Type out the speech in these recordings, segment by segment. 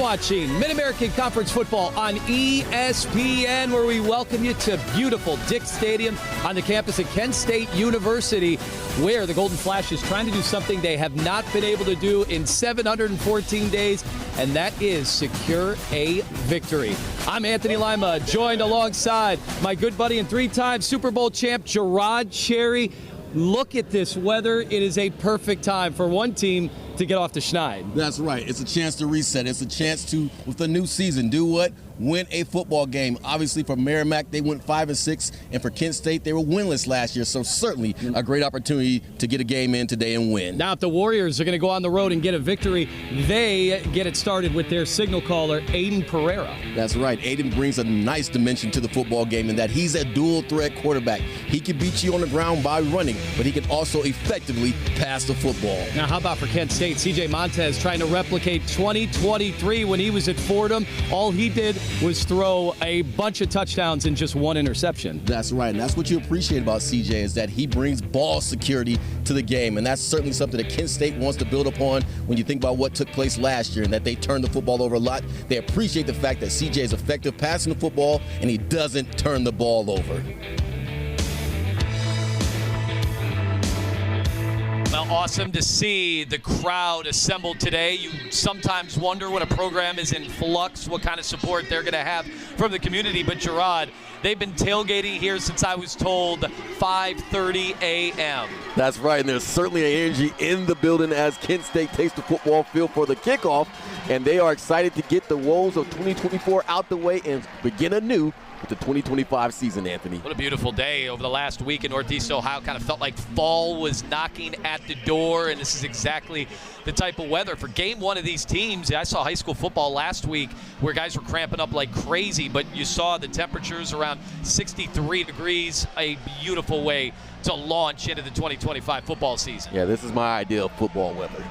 watching Mid-American Conference Football on ESPN, where we welcome you to beautiful Dick Stadium on the campus of Kent State University, where the Golden Flash is trying to do something they have not been able to do in 714 days, and that is secure a victory. I'm Anthony Lima, joined alongside my good buddy and three-time Super Bowl champ, Gerard Cherry. Look at this weather. It is a perfect time for one team to get off the schneid. That's right. It's a chance to reset. It's a chance to, with the new season, do what? Win a football game. Obviously, for Merrimack, they went 5-6, and for Kent State, they were winless last year. So certainly a great opportunity to get a game in today and win. Now, if the Warriors are going to go on the road and get a victory, they get it started with their signal caller, Aiden Pereira. That's right. Aiden brings a nice dimension to the football game in that he's a dual-threat quarterback. He can beat you on the ground by running, but he can also effectively pass the football. Now, how about for Kent State? C.J. Montez trying to replicate 2023 when he was at Fordham. All he did was throw a bunch of touchdowns and just one interception. That's right, and that's what you appreciate about CJ, is that he brings ball security to the game, and that's certainly something that Kent State wants to build upon when you think about what took place last year and that they turned the football over a lot. They appreciate the fact that CJ is effective passing the football and he doesn't turn the ball over. Well, awesome to see the crowd assembled today. You sometimes wonder when a program is in flux, what kind of support they're going to have from the community. But Gerard, they've been tailgating here since I was told 5:30 a.m. That's right, and there's certainly an energy in the building as Kent State takes the football field for the kickoff, and they are excited to get the woes of 2024 out the way and begin anew with the 2025 season, Anthony. What a beautiful day over the last week in Northeast Ohio. Kind of felt like fall was knocking at the door, and this is exactly the type of weather for game one of these teams. I saw high school football last week where guys were cramping up like crazy, but you saw the temperatures around 63 degrees, a beautiful way to launch into the 2025 football season. Yeah, this is my ideal football weather.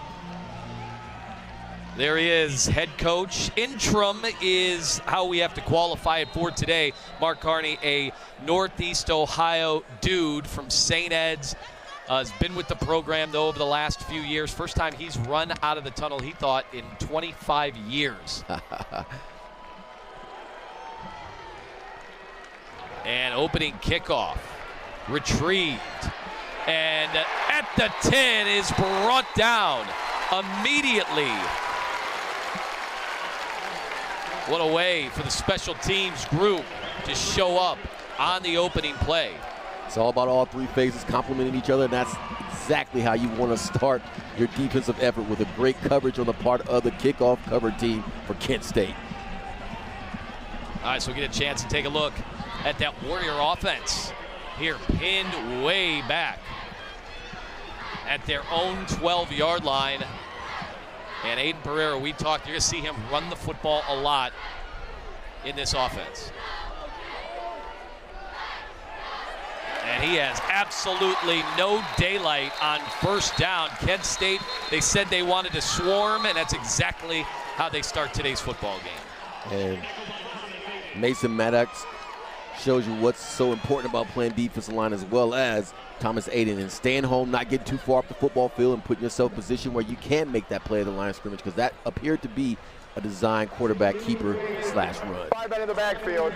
There he is, head coach. Interim is how we have to qualify it for today. Mark Carney, a Northeast Ohio dude from St. Ed's, has been with the program, though, over the last few years. First time he's run out of the tunnel, he thought, in 25 years. And opening kickoff, retrieved. And at the 10 is brought down immediately. What a way for the special teams group to show up on the opening play. It's all about all three phases complementing each other, and that's exactly how you want to start your defensive effort, with a great coverage on the part of the kickoff cover team for Kent State. All right, so we get a chance to take a look at that Warrior offense here, pinned way back at their own 12-yard line. And Aiden Pereira, we talked, you're going to see him run the football a lot in this offense. And he has absolutely no daylight on first down. Kent State, they said they wanted to swarm, and that's exactly how they start today's football game. And Mason Maddox shows you what's so important about playing defensive line, as well as Thomas Aiden, and staying home, not getting too far off the football field, and putting yourself in a position where you can make that play at the line of scrimmage, because that appeared to be a design quarterback keeper / run. 5 men in the backfield.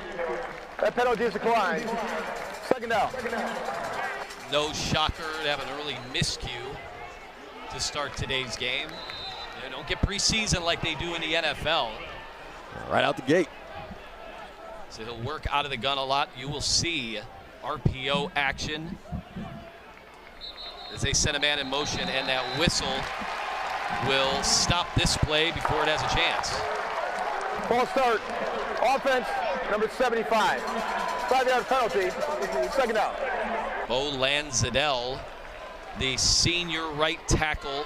That penalty is declined. Second down. No shocker to have an early miscue to start today's game. They don't get preseason like they do in the NFL. Right out the gate. So he'll work out of the gun a lot. You will see RPO action as they send a man in motion, and that whistle will stop this play before it has a chance. False start. Offense, number 75. 5-yard penalty. Second down. Bo Lanzadell, the senior right tackle,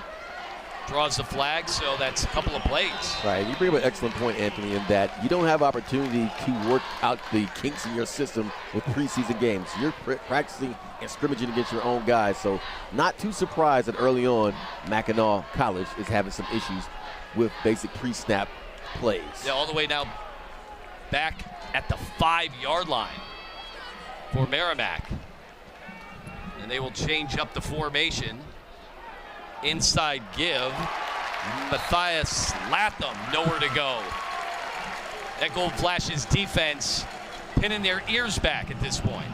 draws the flag, so that's a couple of plays. Right, you bring up an excellent point, Anthony, in that you don't have opportunity to work out the kinks in your system with preseason games. You're practicing and scrimmaging against your own guys, so not too surprised that early on Mackinac College is having some issues with basic pre-snap plays. Yeah, all the way now back at the 5-yard line for Merrimack. And they will change up the formation. Inside give. Matthias Latham, nowhere to go. That Gold Flash's defense pinning their ears back at this point.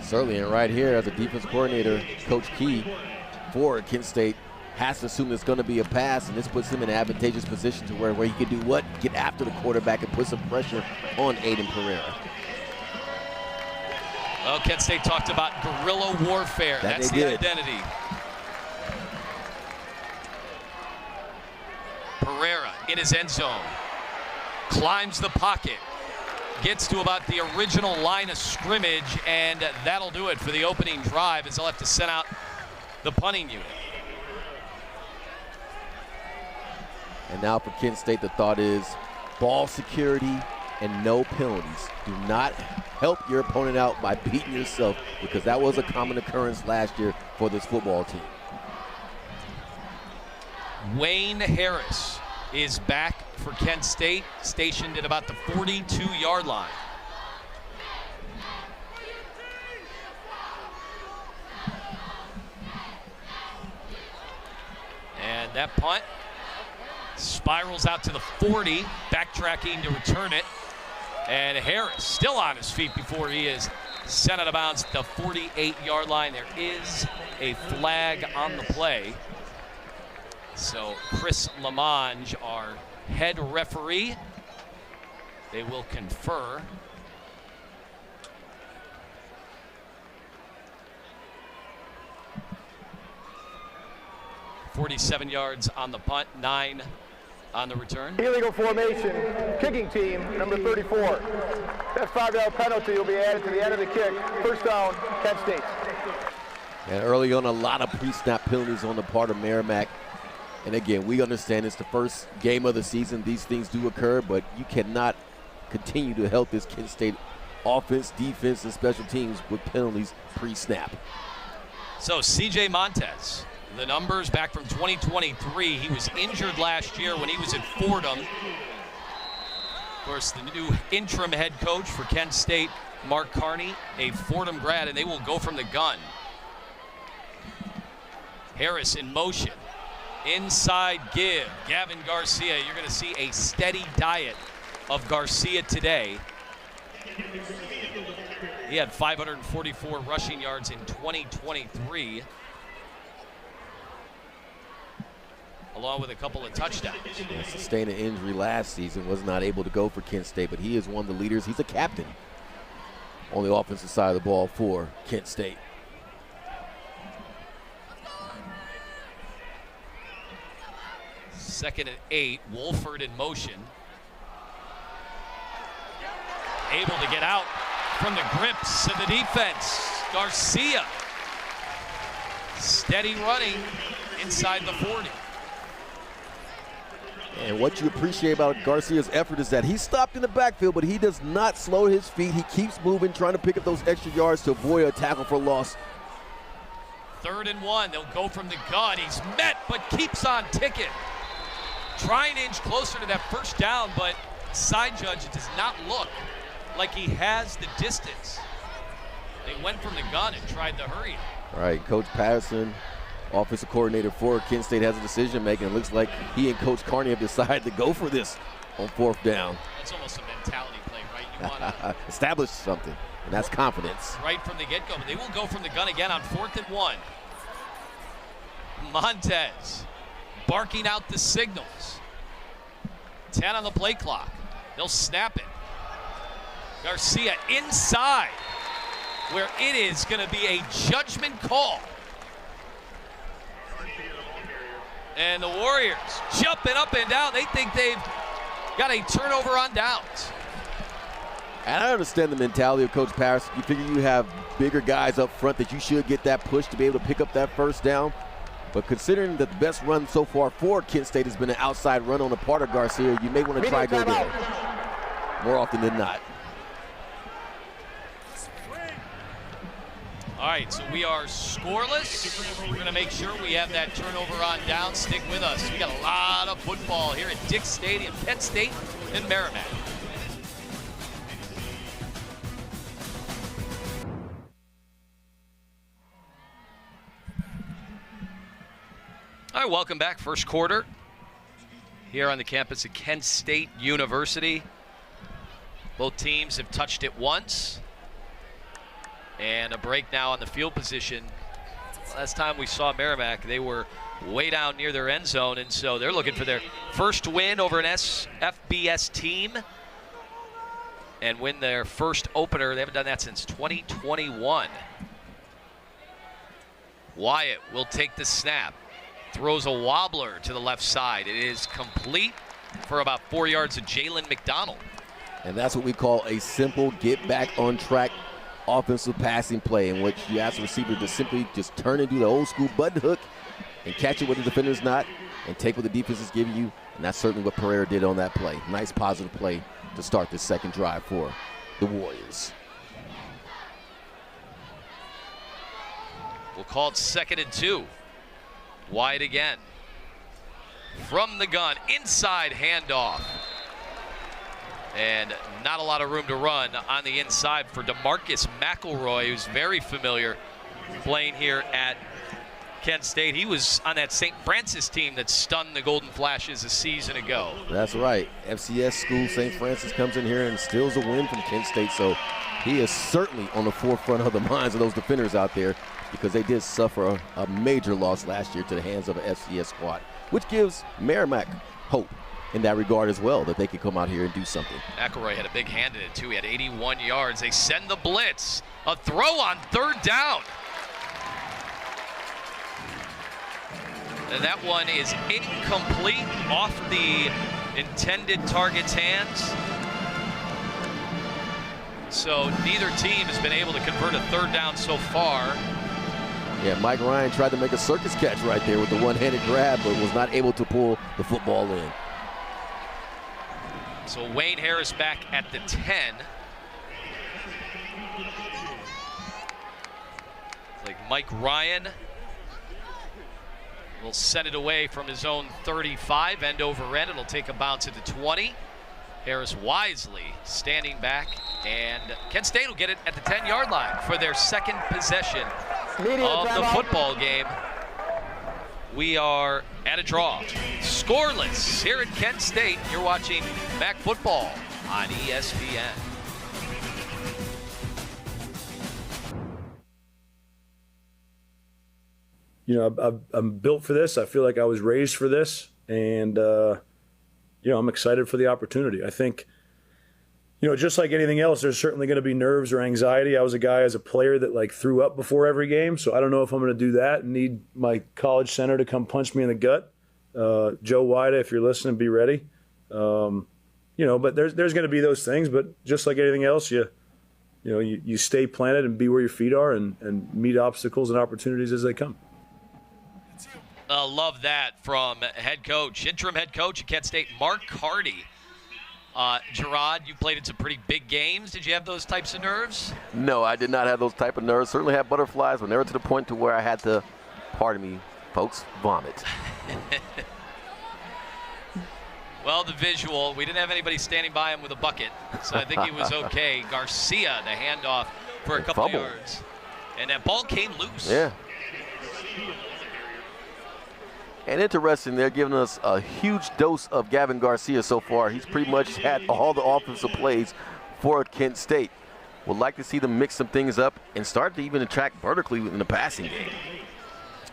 Certainly, and right here, as a defense coordinator, Coach Key for Kent State has to assume it's going to be a pass, and this puts him in an advantageous position to where he can do what? Get after the quarterback and put some pressure on Aiden Pereira. Well, Kent State talked about guerrilla warfare. That's the identity. Pereira in his end zone. Climbs the pocket. Gets to about the original line of scrimmage, and that'll do it for the opening drive as they'll have to send out the punting unit. And now for Kent State, the thought is ball security and no penalties. Do not help your opponent out by beating yourself, because that was a common occurrence last year for this football team. Wayne Harris is back for Kent State, stationed at about the 42-yard line. And that punt spirals out to the 40, backtracking to return it. And Harris still on his feet before he is sent out of bounds at the 48-yard line. There is a flag on the play. So Chris Lamonge, our head referee, they will confer. $47 yards on the punt, 9 on the return. Illegal formation, kicking team, number 34. That 5-yard penalty will be added to the end of the kick. First down, Kent State. And early on, a lot of pre-snap penalties on the part of Merrimack. And again, we understand it's the first game of the season. These things do occur, but you cannot continue to help this Kent State offense, defense, and special teams with penalties pre-snap. So CJ Montez, the numbers back from 2023. He was injured last year when he was at Fordham. Of course, the new interim head coach for Kent State, Mark Carney, a Fordham grad, and they will go from the gun. Harris in motion. Inside give, Gavin Garcia. You're going to see a steady diet of Garcia today. He had 544 rushing yards in 2023, along with a couple of touchdowns. He sustained an injury last season, was not able to go for Kent State, but he is one of the leaders. He's a captain on the offensive side of the ball for Kent State. Second and 8, Wolford in motion. Able to get out from the grips of the defense. Garcia. Steady running inside the 40. And what you appreciate about Garcia's effort is that he stopped in the backfield, but he does not slow his feet. He keeps moving, trying to pick up those extra yards to avoid a tackle for loss. 3rd and 1, they'll go from the gun. He's met, but keeps on ticking. Trying to inch closer to that first down, but side judge, it does not look like he has the distance. They went from the gun and tried to hurry him. All right, Coach Patterson, offensive coordinator for Kent State, has a decision making. It looks like he and Coach Carney have decided to go for this on 4th down. That's almost a mentality play, right? You want to establish something, and that's confidence. Right from the get-go, but they will go from the gun again on 4th and 1. Montez barking out the signals. 10 on the play clock. They'll snap it. Garcia inside, where it is going to be a judgment call. And the Warriors jumping up and down. They think they've got a turnover on downs. And I understand the mentality of Coach Patterson. You figure you have bigger guys up front that you should get that push to be able to pick up that first down. But considering that the best run so far for Kent State has been an outside run on the part of Garcia, you may want to try go there more often than not. All right, so we are scoreless. We're going to make sure we have that turnover on down. Stick with us. We got a lot of football here at Dick Stadium, Kent State and Merrimack. All right, welcome back. First quarter here on the campus of Kent State University. Both teams have touched it once. And a break now on the field position. Last time we saw Merrimack, they were way down near their end zone, and so they're looking for their first win over an FBS team and win their first opener. They haven't done that since 2021. Wyatt will take the snap. Throws a wobbler to the left side. It is complete for about 4 yards of Jalen McDonald. And that's what we call a simple get back on track offensive passing play, in which you ask the receiver to simply just turn and do the old school button hook and catch it where the defender's not and take what the defense is giving you. And that's certainly what Pereira did on that play. Nice positive play to start this second drive for the Warriors. We'll call it 2nd and 2. Wide again. From the gun, inside handoff. And not a lot of room to run on the inside for DeMarcus McElroy, who's very familiar playing here at Kent State. He was on that St. Francis team that stunned the Golden Flashes a season ago. That's right. FCS school St. Francis comes in here and steals a win from Kent State. So he is certainly on the forefront of the minds of those defenders out there, because they did suffer a major loss last year to the hands of an FCS squad, which gives Merrimack hope in that regard as well, that they could come out here and do something. McElroy had a big hand in it too. He had 81 yards. They send the blitz. A throw on 3rd down. And that one is incomplete, off the intended target's hands. So neither team has been able to convert a 3rd down so far. Yeah, Mike Ryan tried to make a circus catch right there with the one-handed grab, but was not able to pull the football in. So Wayne Harris back at the 10. Like Mike Ryan will send it away from his own 35, end over end. It'll take a bounce at the 20. Harris wisely standing back, and Kent State will get it at the 10-yard line for their second possession of the football game. We are at a draw, scoreless here at Kent State. You're watching MAC football on ESPN. You know, I'm built for this. I feel like I was raised for this, and you know, I'm excited for the opportunity. I think, you know, just like anything else, there's certainly going to be nerves or anxiety. I was a guy as a player that like threw up before every game, so I don't know if I'm going to do that and need my college center to come punch me in the gut. Joe Wida, if you're listening, be ready. You know, but there's going to be those things. But just like anything else, you stay planted and be where your feet are and meet obstacles and opportunities as they come. Love that from interim head coach at Kent State, Mark Hardy. Gerard, you played in some pretty big games. Did you have those types of nerves? No, I did not have those type of nerves. Certainly had butterflies, but never to the point to where I had to, pardon me, folks, vomit. Well, the visual, we didn't have anybody standing by him with a bucket, so I think he was okay. Garcia, the handoff for a couple yards. And that ball came loose. Yeah. And interesting, they're giving us a huge dose of Gavin Garcia so far. He's pretty much had all the offensive plays for Kent State. Would like to see them mix some things up and start to even attack vertically in the passing game.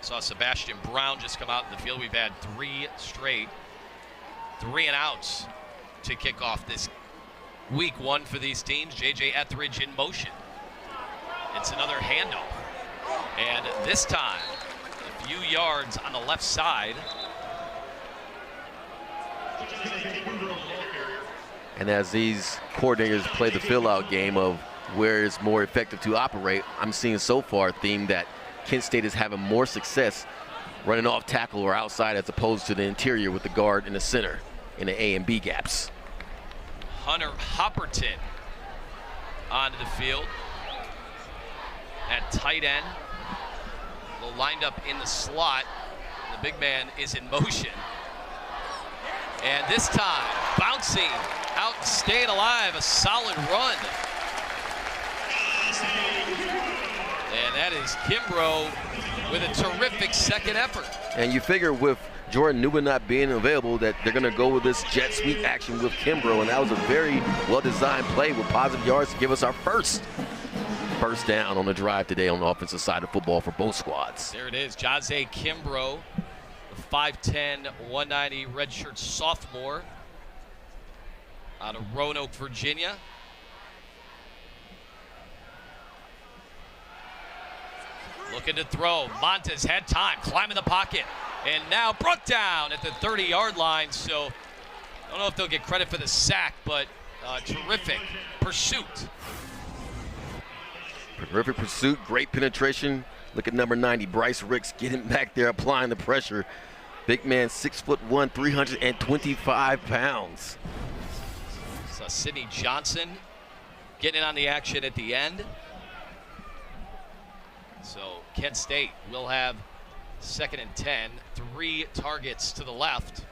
Saw Sebastian Brown just come out in the field. We've had 3 straight 3-and-outs to kick off this week 1 for these teams. J.J. Etheridge in motion. It's another handoff. And this time, a few yards on the left side. And as these coordinators play the fill-out game of where it's more effective to operate, I'm seeing so far a theme that Kent State is having more success running off tackle or outside as opposed to the interior with the guard in the center in the A and B gaps. Hunter Hopperton onto the field at tight end. Lined up in the slot. The big man is in motion. And this time, bouncing out and staying alive, a solid run. And that is Kimbrough with a terrific second effort. And you figure with Jordan Newman not being available that they're going to go with this jet sweep action with Kimbrough, and that was a very well-designed play with positive yards to give us our first down on the drive today on the offensive side of football for both squads. There it is, Jose Kimbrough, the 5'10", 190 redshirt sophomore out of Roanoke, Virginia. Looking to throw. Montez had time, climbing the pocket, and now brought down at the 30-yard line. So I don't know if they'll get credit for the sack, but terrific pursuit. Terrific pursuit, great penetration. Look at number 90, Bryce Ricks, getting back there, applying the pressure. Big man, 6'1", 325 pounds. So Sidney Johnson getting in on the action at the end. So Kent State will have 2nd and 10, 3 targets to the left.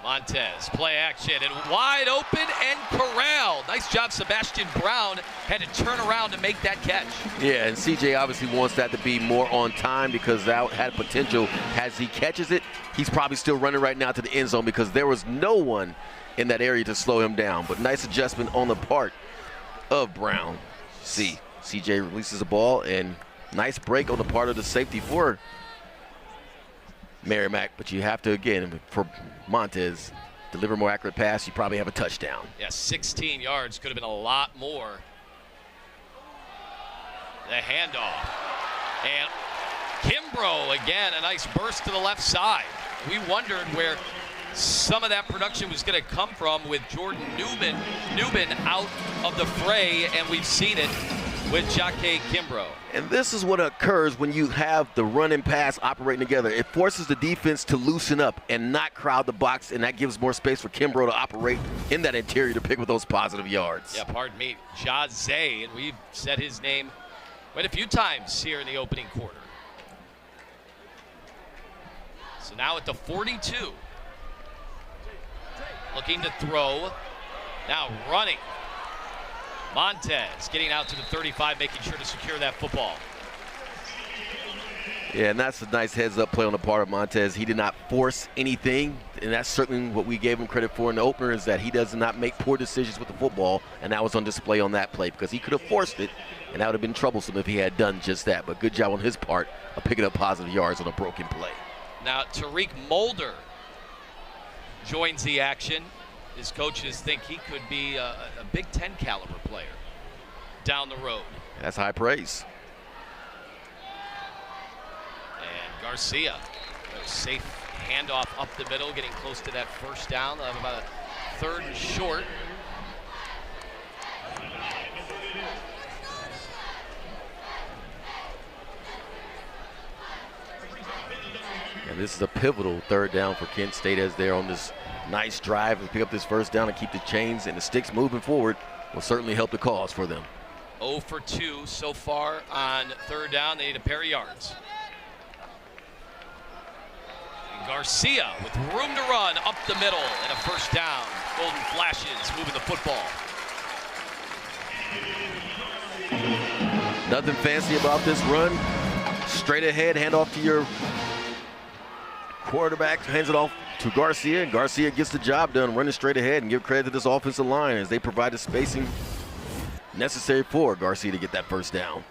Montez, play action, and wide open and corralled. Nice job, Sebastian Brown had to turn around to make that catch. Yeah, and CJ obviously wants that to be more on time because that had potential. As he catches it, he's probably still running right now to the end zone because there was no one in that area to slow him down. But nice adjustment on the part of Brown. See, CJ releases the ball, and nice break on the part of the safety for Merrimack, but you have to, again, for Montez, deliver more accurate pass, you probably have a touchdown. Yeah, 16 yards, could have been a lot more. The handoff. And Kimbrough, again, a nice burst to the left side. We wondered where some of that production was going to come from with Jordan Newman out of the fray, and we've seen it with Jake Kimbrough. And this is what occurs when you have the run and pass operating together. It forces the defense to loosen up and not crowd the box, and that gives more space for Kimbrough to operate in that interior to pick with those positive yards. Yeah, pardon me, Jose, and we've said his name quite a few times here in the opening quarter. So now at the 42, looking to throw, now running. Montez getting out to the 35, making sure to secure that football. Yeah, and that's a nice heads-up play on the part of Montez. He did not force anything, and that's certainly what we gave him credit for in the opener, is that he does not make poor decisions with the football, and that was on display on that play because he could have forced it, and that would have been troublesome if he had done just that. But good job on his part of picking up positive yards on a broken play. Now, Tariq Mulder joins the action. His coaches think he could be a Big Ten caliber player down the road. That's high praise. And Garcia, a safe handoff up the middle, getting close to that first down. They'll have about a 3rd and short. And this is a pivotal 3rd down for Kent State as they're on this nice drive to pick up this first down and keep the chains and the sticks moving forward. Will certainly help the cause for them. 0 for 2 so far on 3rd down. They need a pair of yards. And Garcia with room to run up the middle and a first down. Golden Flashes moving the football. Nothing fancy about this run. Straight ahead, hand off to your quarterback, hands it off to Garcia, and Garcia gets the job done, running straight ahead, and give credit to this offensive line as they provide the spacing necessary for Garcia to get that first down.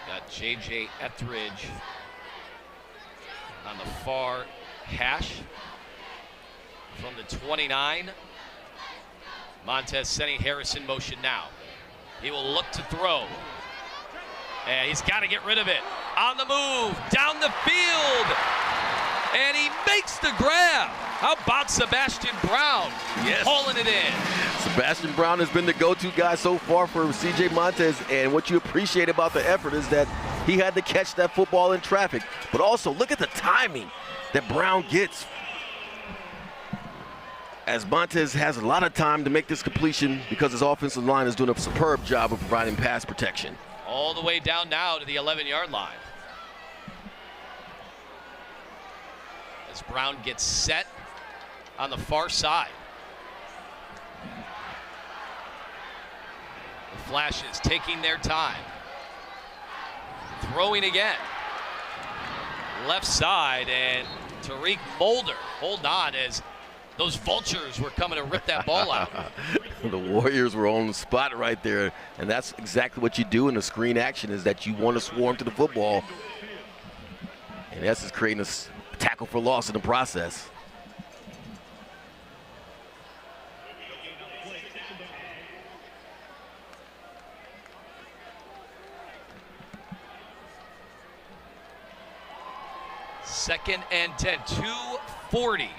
Got J.J. Etheridge on the far hash from the 29. Montez sending Harris in motion now. He will look to throw. And he's got to get rid of it. On the move, down the field. And he makes the grab. How about Sebastian Brown? Yes. Hauling it in. Sebastian Brown has been the go-to guy so far for C.J. Montez, and what you appreciate about the effort is that he had to catch that football in traffic. But also, look at the timing that Brown gets, as Montez has a lot of time to make this completion because his offensive line is doing a superb job of providing pass protection. All the way down now to the 11-yard line. As Brown gets set on the far side. The Flashes taking their time. Throwing again. Left side, and Tariq Mulder hold on as those vultures were coming to rip that ball out. The Warriors were on the spot right there, and that's exactly what you do in the screen action, is that you want to swarm to the football. And that's just creating a tackle for loss in the process. Second and 10, 2:40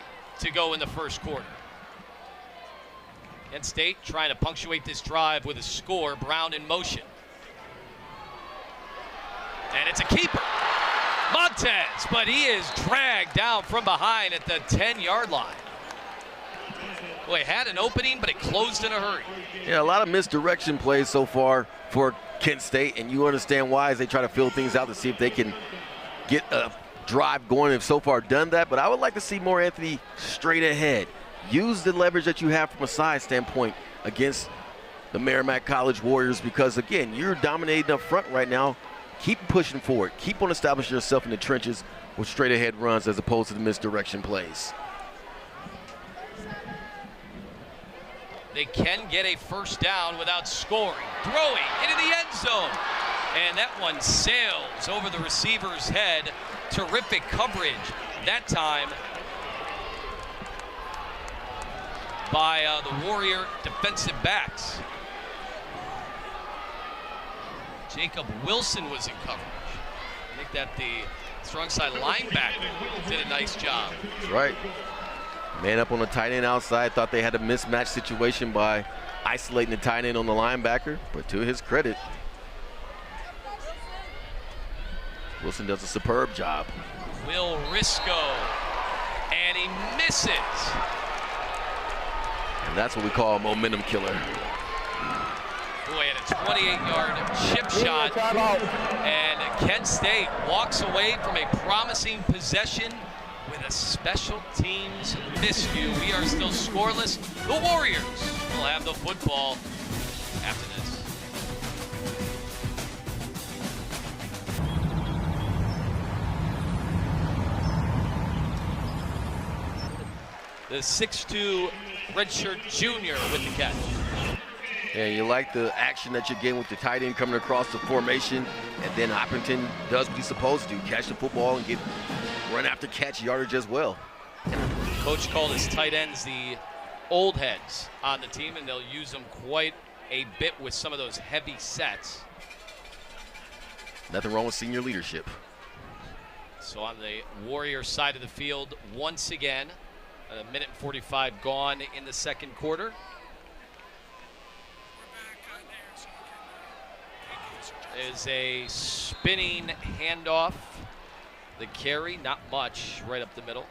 to go in the first quarter. Kent State trying to punctuate this drive with a score. Brown in motion. And it's a keeper. Montez, but he is dragged down from behind at the 10-yard line. Boy, had an opening, but it closed in a hurry. Yeah, a lot of misdirection plays so far for Kent State, and you understand why as they try to fill things out to see if they can get a drive going. They've so far done that, but I would like to see more Anthony straight ahead. Use the leverage that you have from a size standpoint against the Merrimack College Warriors, because, again, you're dominating up front right now. Keep pushing forward. Keep on establishing yourself in the trenches with straight ahead runs as opposed to the misdirection plays. They can get a first down without scoring. Throwing into the end zone. And that one sails over the receiver's head. Terrific coverage that time by the Warrior defensive backs. Jacob Wilson was in coverage. I think that the strong side linebacker did a nice job. That's right. Man up on the tight end outside, thought they had a mismatch situation by isolating the tight end on the linebacker, but to his credit, Wilson does a superb job. Will Risco, and he misses. And that's what we call a momentum killer. Boy, and a 28-yard chip shot, and Kent State walks away from a promising possession with a special teams miscue. We are still scoreless. The Warriors will have the football after this. The 6'2" redshirt junior with the catch. Yeah, you like the action that you're getting with the tight end coming across the formation, and then Hopperton does what he's supposed to do, catch the football and get run after catch yardage as well. Coach called his tight ends the old heads on the team, and they'll use them quite a bit with some of those heavy sets. Nothing wrong with senior leadership. So on the Warrior side of the field, once again, a minute and 45 gone in the second quarter. Is a spinning handoff. The carry, not much, right up the middle.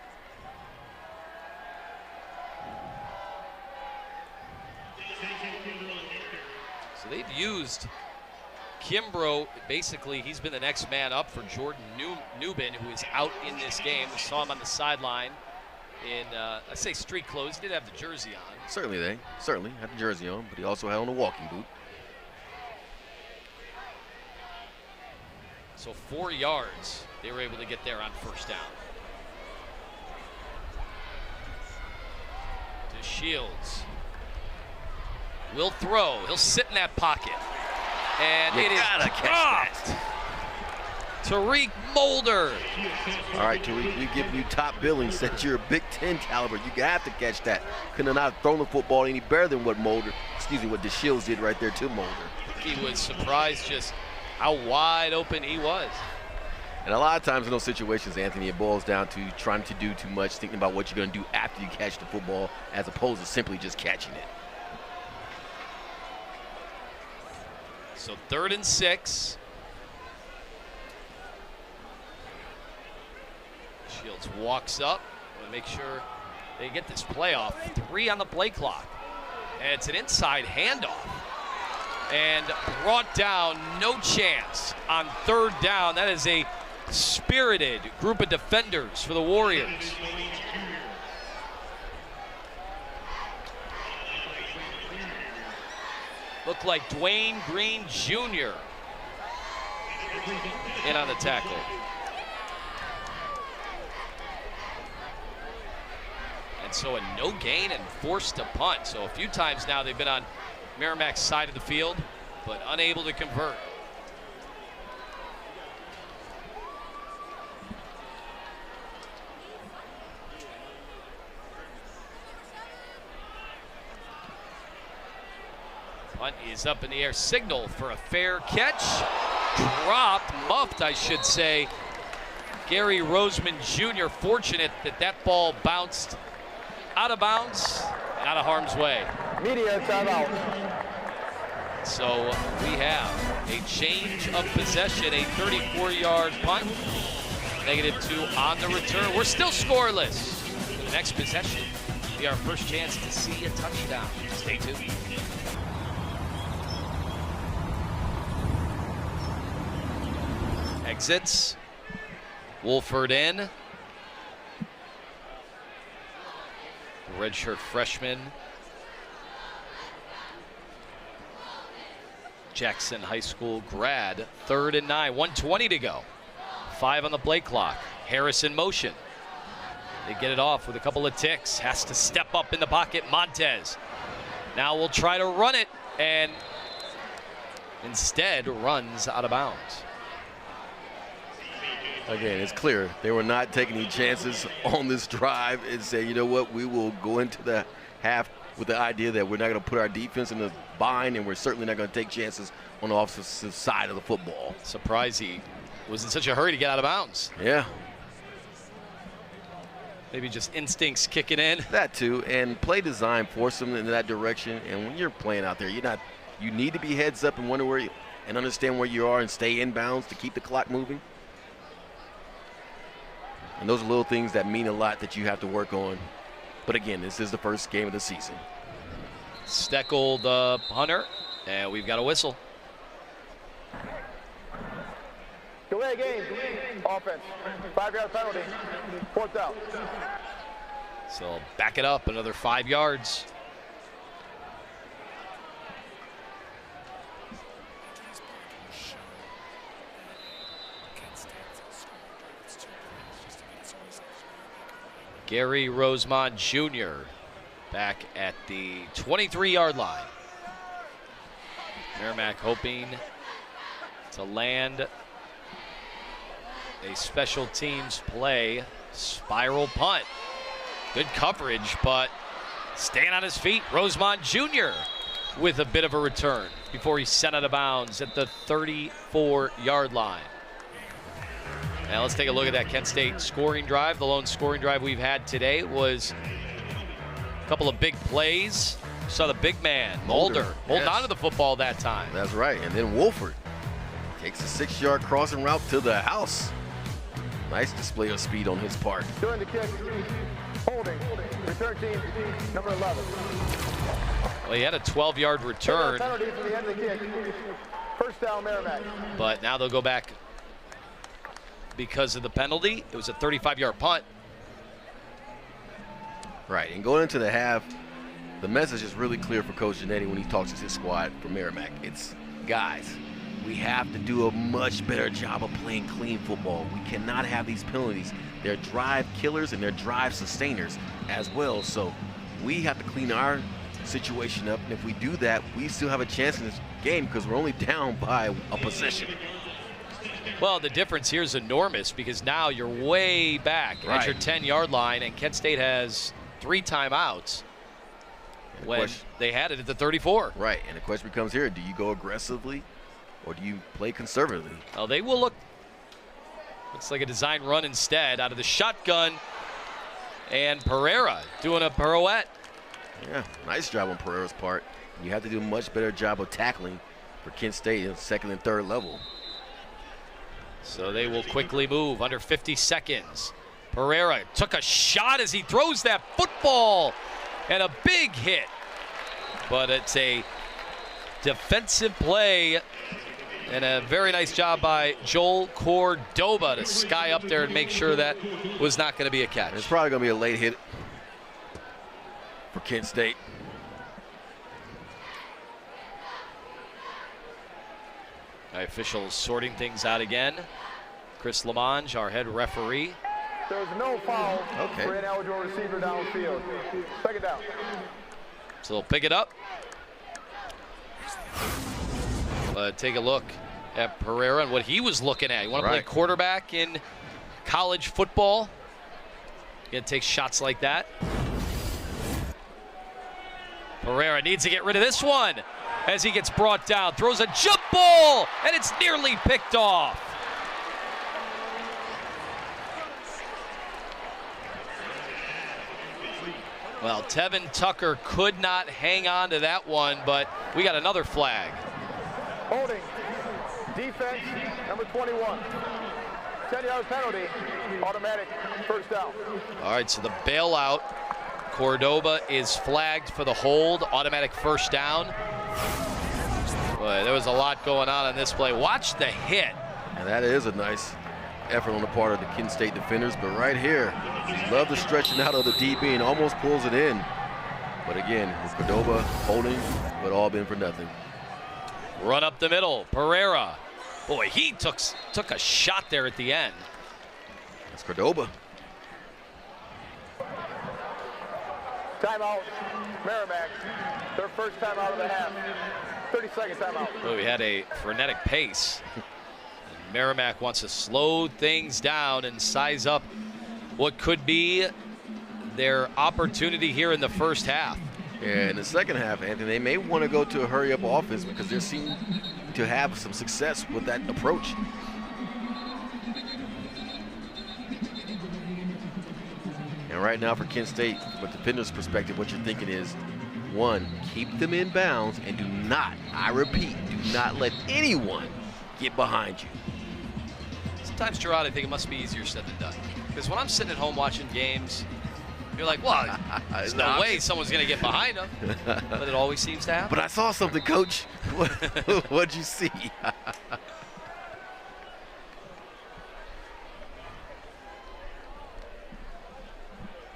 So they've used Kimbrough. Basically, he's been the next man up for Jordan Newbin, who is out in this game. We saw him on the sideline in, I say street clothes. He did have the jersey on. Certainly had the jersey on, but he also had on a walking boot. So 4 yards, they were able to get there on first down. To Shields. Will throw. He'll sit in that pocket. And it is dropped. Tariq Mulder. All right, Tariq, we give you top billing. Since you're a Big Ten caliber, you have to catch that. Could have not thrown the football any better than what DeShields did right there to Mulder. He was surprised just how wide open he was. And a lot of times in those situations, Anthony, it boils down to trying to do too much, thinking about what you're going to do after you catch the football, as opposed to simply just catching it. So 3rd and 6. Shields walks up. Want to make sure they get this play off. 3 on the play clock. And it's an inside handoff. And brought down, no chance on 3rd down. That is a spirited group of defenders for the Warriors. Looked like Dwayne Green Jr. in on the tackle. And so a no gain and forced to punt. So a few times now they've been on Merrimack's side of the field, but unable to convert. Punt is up in the air. Signal for a fair catch. Dropped, muffed, I should say. Gary Roseman Jr. fortunate that that ball bounced out of bounds and out of harm's way. Media timeout. So we have a change of possession, a 34-yard punt. -2 on the return. We're still scoreless. The next possession will be our first chance to see a touchdown. Stay tuned. Exits. Wolford in. Redshirt freshman. Jackson High School grad. 3rd and 9. 1:20 to go. 5 on the play clock. Harris in motion. They get it off with a couple of ticks. Has to step up in the pocket. Montez. Now we'll try to run it, and instead runs out of bounds. Again, it's clear they were not taking any chances on this drive and say, you know what, we will go into the half with the idea that we're not going to put our defense in the bind, and we're certainly not going to take chances on the offensive side of the football. Surprised he was in such a hurry to get out of bounds. Yeah. Maybe just instincts kicking in. That too, and play design force them in that direction. And when you're playing out there, you need to be heads up and wonder where you, and understand where you are and stay in bounds to keep the clock moving. And those are little things that mean a lot that you have to work on. But again, this is the first game of the season. Steckel, the punter, and we've got a whistle. Delay game. Offense. 5-yard penalty. 4th down. So back it up another 5 yards. Gary Rosemont Jr. back at the 23-yard line. Merrimack hoping to land a special teams play. Spiral punt. Good coverage, but staying on his feet. Rosemont Jr. with a bit of a return before he's sent out of bounds at the 34-yard line. Now let's take a look at that Kent State scoring drive. The lone scoring drive we've had today was a couple of big plays. Saw the big man, Mulder, holding on to the football that time. That's right. And then Wolford takes a 6-yard crossing route to the house. Nice display of speed on his part. During the kick, holding. Return team, number 11. Well, he had a 12-yard return. Penalty for the end of the kick. 1st down, Merrimack. But now they'll go back because of the penalty. It was a 35-yard punt. Right, and going into the half, the message is really clear for Coach Giannetti when he talks to his squad for Merrimack. It's, guys, we have to do a much better job of playing clean football. We cannot have these penalties. They're drive killers and they're drive sustainers as well. So we have to clean our situation up, and if we do that, we still have a chance in this game because we're only down by a possession. Well, the difference here is enormous because now you're way back at your 10-yard line, and Kent State has 3 timeouts when they had it at the 34. Right, and the question becomes here, do you go aggressively or do you play conservatively? Oh, they will look, looks like a design run instead out of the shotgun, and Pereira doing a pirouette. Yeah, nice job on Pereira's part. You have to do a much better job of tackling for Kent State at 2nd and 3rd level. So they will quickly move under 50 seconds. Pereira took a shot as he throws that football, and a big hit. But it's a defensive play, and a very nice job by Joel Cordoba to sky up there and make sure that was not going to be a catch. It's probably going to be a late hit for Kent State. The officials sorting things out again. Chris Lamonge, our head referee. There's no foul for ineligible receiver downfield. Second down. So they'll pick it up. Take a look at Pereira and what he was looking at. You want to play quarterback in college football? You got to take shots like that. Pereira needs to get rid of this one as he gets brought down. Throws a jump ball, and it's nearly picked off. Well, Tevin Tucker could not hang on to that one, but we got another flag. Holding. Defense, number 21. 10-yard penalty. Automatic first down. All right, so the bailout. Cordoba is flagged for the hold. Automatic first down. Boy, there was a lot going on this play. Watch the hit. And that is a nice effort on the part of the Kent State defenders, but right here, love the stretching out of the DB and almost pulls it in. But again, Cordoba holding, but all been for nothing. Run up the middle, Pereira. Boy, he took a shot there at the end. That's Cordoba. Timeout, Merrimack. Their first timeout of the half. 30-second timeout. Well, we had a frenetic pace. Merrimack wants to slow things down and size up what could be their opportunity here in the first half. Yeah, in the second half, Anthony, they may want to go to a hurry-up offense because they seem to have some success with that approach. And right now for Kent State, from a defender's perspective, what you're thinking is, one, keep them in bounds and do not, I repeat, do not let anyone get behind you. Sometimes, Gerard, I think it must be easier said than done. Because when I'm sitting at home watching games, you're like, well, there's no way someone's going to get behind them. But it always seems to happen. But I saw something, Coach. What'd you see?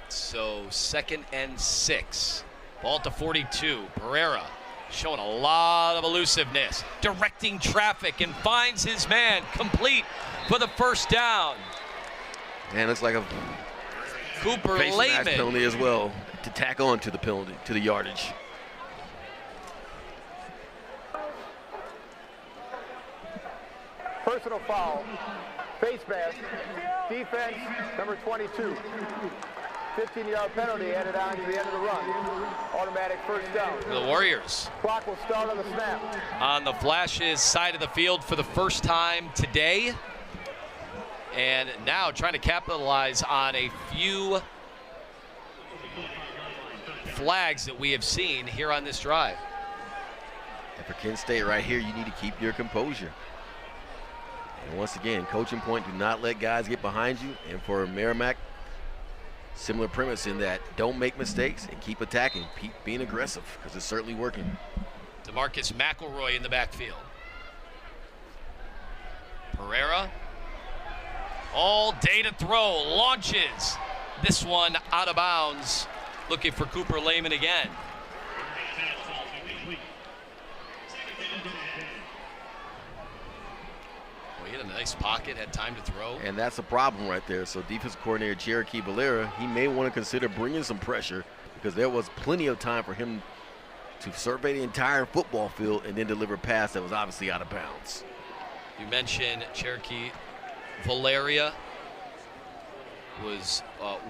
So 2nd and 6. Ball to 42. Pereira showing a lot of elusiveness, directing traffic, and finds his man complete for the first down. And looks like a Cooper face mask Lehman. penalty as well to tack on to the penalty, to the yardage. Personal foul. Face mask. Defense, number 22. 15-yard penalty added on to the end of the run. Automatic first down. For the Warriors. Clock will start on the snap. On the Flashes side of the field for the first time today. And now trying to capitalize on a few flags that we have seen here on this drive. And for Kent State right here, you need to keep your composure. And once again, coaching point, do not let guys get behind you. And for Merrimack, similar premise in that don't make mistakes and keep attacking, keep being aggressive, because it's certainly working. DeMarcus McElroy in the backfield. Pereira, all day to throw, launches. This one out of bounds, looking for Cooper Lehman again. Well, he had a nice pocket, had time to throw. And that's a problem right there. So defensive coordinator Cherokee Valera, he may want to consider bringing some pressure because there was plenty of time for him to survey the entire football field and then deliver a pass that was obviously out of bounds. You mentioned Cherokee Valeria was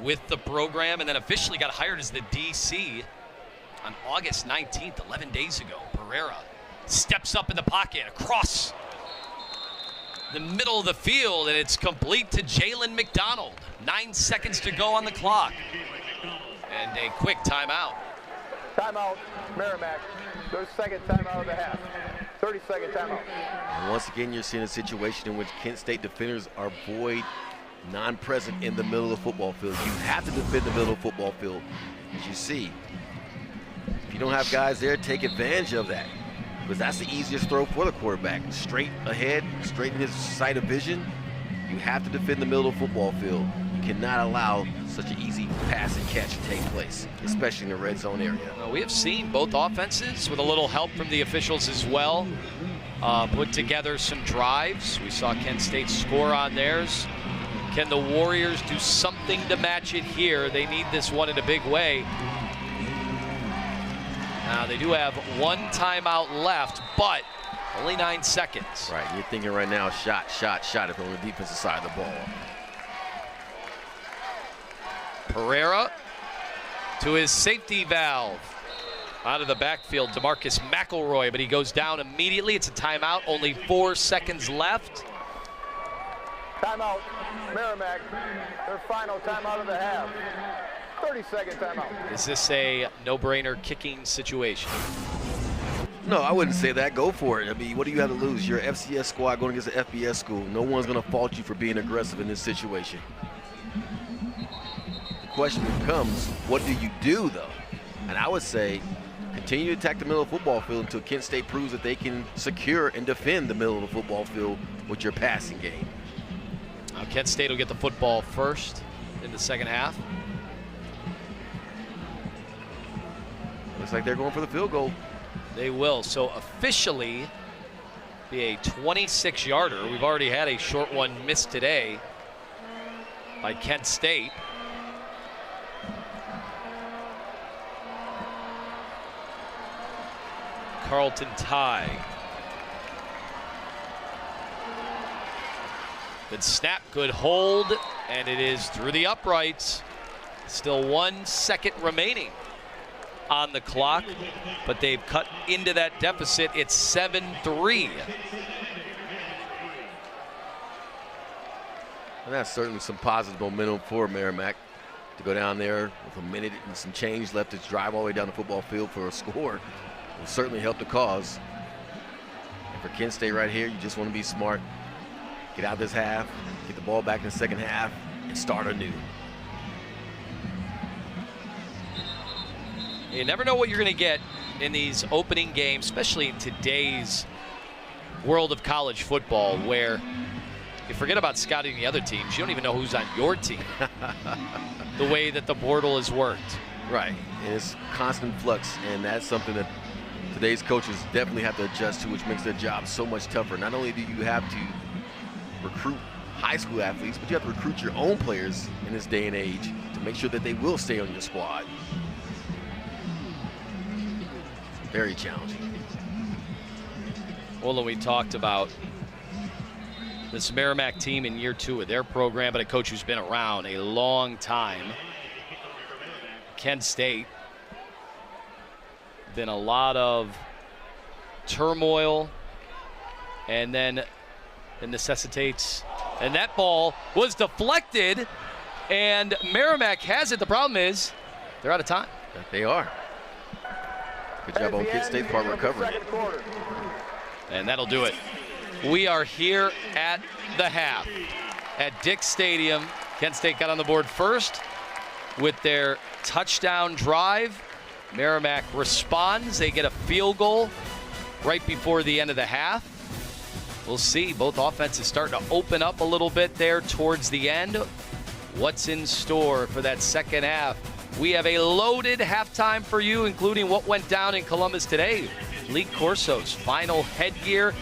with the program and then officially got hired as the DC on August 19th, 11 days ago. Pereira steps up in the pocket across the middle of the field, and it's complete to Jalen McDonald. 9 seconds to go on the clock. And a quick timeout. Timeout, Merrimack. Their second timeout of the half. 30-second timeout. And once again, you're seeing a situation in which Kent State defenders are void, non-present in the middle of the football field. You have to defend the middle of the football field. As you see, if you don't have guys there, take advantage of that. Because that's the easiest throw for the quarterback. Straight ahead, straight in his sight of vision. You have to defend the middle of the football field. You cannot allow such an easy pass and catch to take place, especially in the red zone area. Well, we have seen both offenses with a little help from the officials as well put together some drives. We saw Kent State score on theirs. Can the Warriors do something to match it here? They need this one in a big way. Now, they do have one timeout left, but only 9 seconds. Right, you're thinking right now, shot if on the defensive side of the ball. Pereira to his safety valve. Out of the backfield, DeMarcus McElroy, but he goes down immediately. It's a timeout, only 4 seconds left. Timeout, Merrimack, their final timeout of the half. 30-second timeout. Is this a no-brainer kicking situation? No, I wouldn't say that. Go for it. I mean, what do you have to lose? You're an FCS squad going against an FBS school. No one's going to fault you for being aggressive in this situation. The question becomes, what do you do, though? And I would say continue to attack the middle of the football field until Kent State proves that they can secure and defend the middle of the football field with your passing game. Now, Kent State will get the football first in the second half. Looks like they're going for the field goal. They will. So officially be a 26-yarder. We've already had a short one missed today by Kent State. Carlton tie. Good snap, good hold, and it is through the uprights. Still 1 second remaining on the clock, but they've cut into that deficit. It's 7-3. And that's certainly some positive momentum for Merrimack to go down there with a minute and some change left to drive all the way down the football field for a score. Will certainly help the cause. And for Kent State right here, you just want to be smart. Get out this half, get the ball back in the second half, and start anew. You never know what you're going to get in these opening games, especially in today's world of college football, where you forget about scouting the other teams. You don't even know who's on your team. The way that the portal has worked. Right, and it's constant flux, and that's something that today's coaches definitely have to adjust to, which makes their job so much tougher. Not only do you have to recruit high school athletes, but you have to recruit your own players in this day and age to make sure that they will stay on your squad. Very challenging. Well, we talked about this Merrimack team in year 2 of their program, but a coach who's been around a long time. Kent State. Been a lot of turmoil, and then it necessitates, and that ball was deflected, and Merrimack has it. The problem is they're out of time. They are. Good job on Kent State's part recovering it. And that'll do it. We are here at the half at Dick's Stadium. Kent State got on the board first with their touchdown drive. Merrimack responds. They get a field goal right before the end of the half. We'll see. Both offenses starting to open up a little bit there towards the end. What's in store for that second half? We have a loaded halftime for you, including what went down in Columbus today. Lee Corso's final headgear.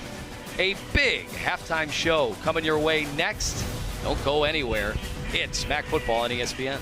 A big halftime show coming your way next. Don't go anywhere. It's MAC Football on ESPN.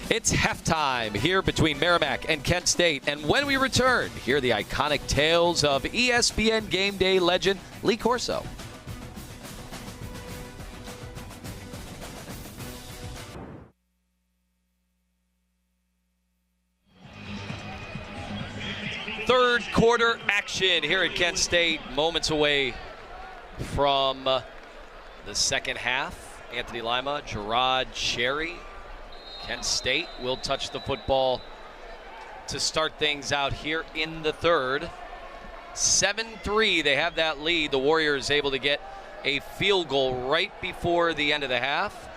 It's halftime here between Merrimack and Kent State. And when we return, hear the iconic tales of ESPN Game Day legend Lee Corso. Third quarter action here at Kent State. Moments away from the second half. Anthony Lima, Gerard Cherry. Kent State will touch the football to start things out here in the third. 7-3, they have that lead. The Warriors able to get a field goal right before the end of the half.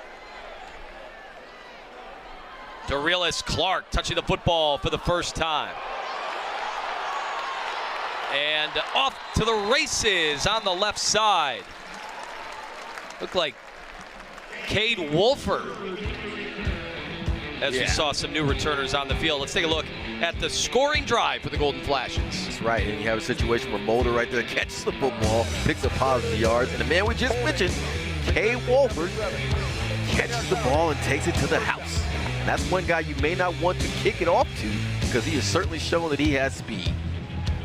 Dorelis Clark touching the football for the first time. And off to the races on the left side. Looked like Cade Wolford. As we saw some new returners on the field. Let's take a look at the scoring drive for the Golden Flashes. That's right, and you have a situation where Mulder right there catches the football, picks up positive yards, and the man we just mentioned, Kay Wolford, catches the ball and takes it to the house. And that's one guy you may not want to kick it off to because he has certainly shown that he has speed.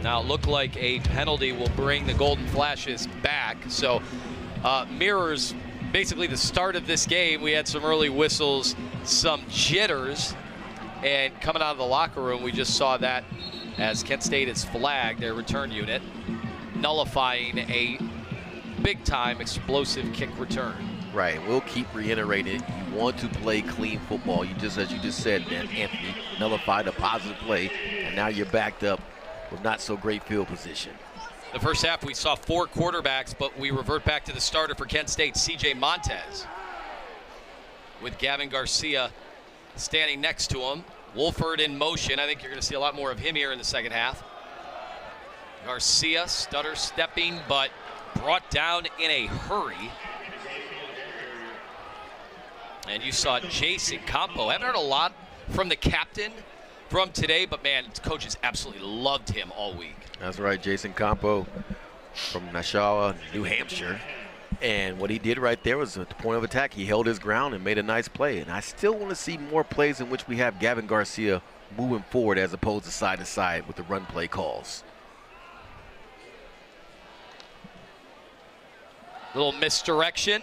Now it looked like a penalty will bring the Golden Flashes back. So mirrors basically the start of this game. We had some early whistles, some jitters, and coming out of the locker room, we just saw that as Kent State has flagged their return unit, nullifying a big-time explosive kick return. Right, we'll keep reiterating it. You want to play clean football. You just, as you just said, man, Anthony, nullified a positive play, and now you're backed up with not so great field position. The first half, we saw 4 quarterbacks, but we revert back to the starter for Kent State, C.J. Montez, with Gavin Garcia standing next to him. Wolford in motion. I think you're going to see a lot more of him here in the second half. Garcia stutter stepping, but brought down in a hurry. And you saw Jason Campo. I haven't heard a lot from the captain from today, but man, coaches absolutely loved him all week. That's right, Jason Campo from Nashawa, New Hampshire. And what he did right there was at the point of attack, he held his ground and made a nice play. And I still want to see more plays in which we have Gavin Garcia moving forward as opposed to side with the run play calls. Little misdirection.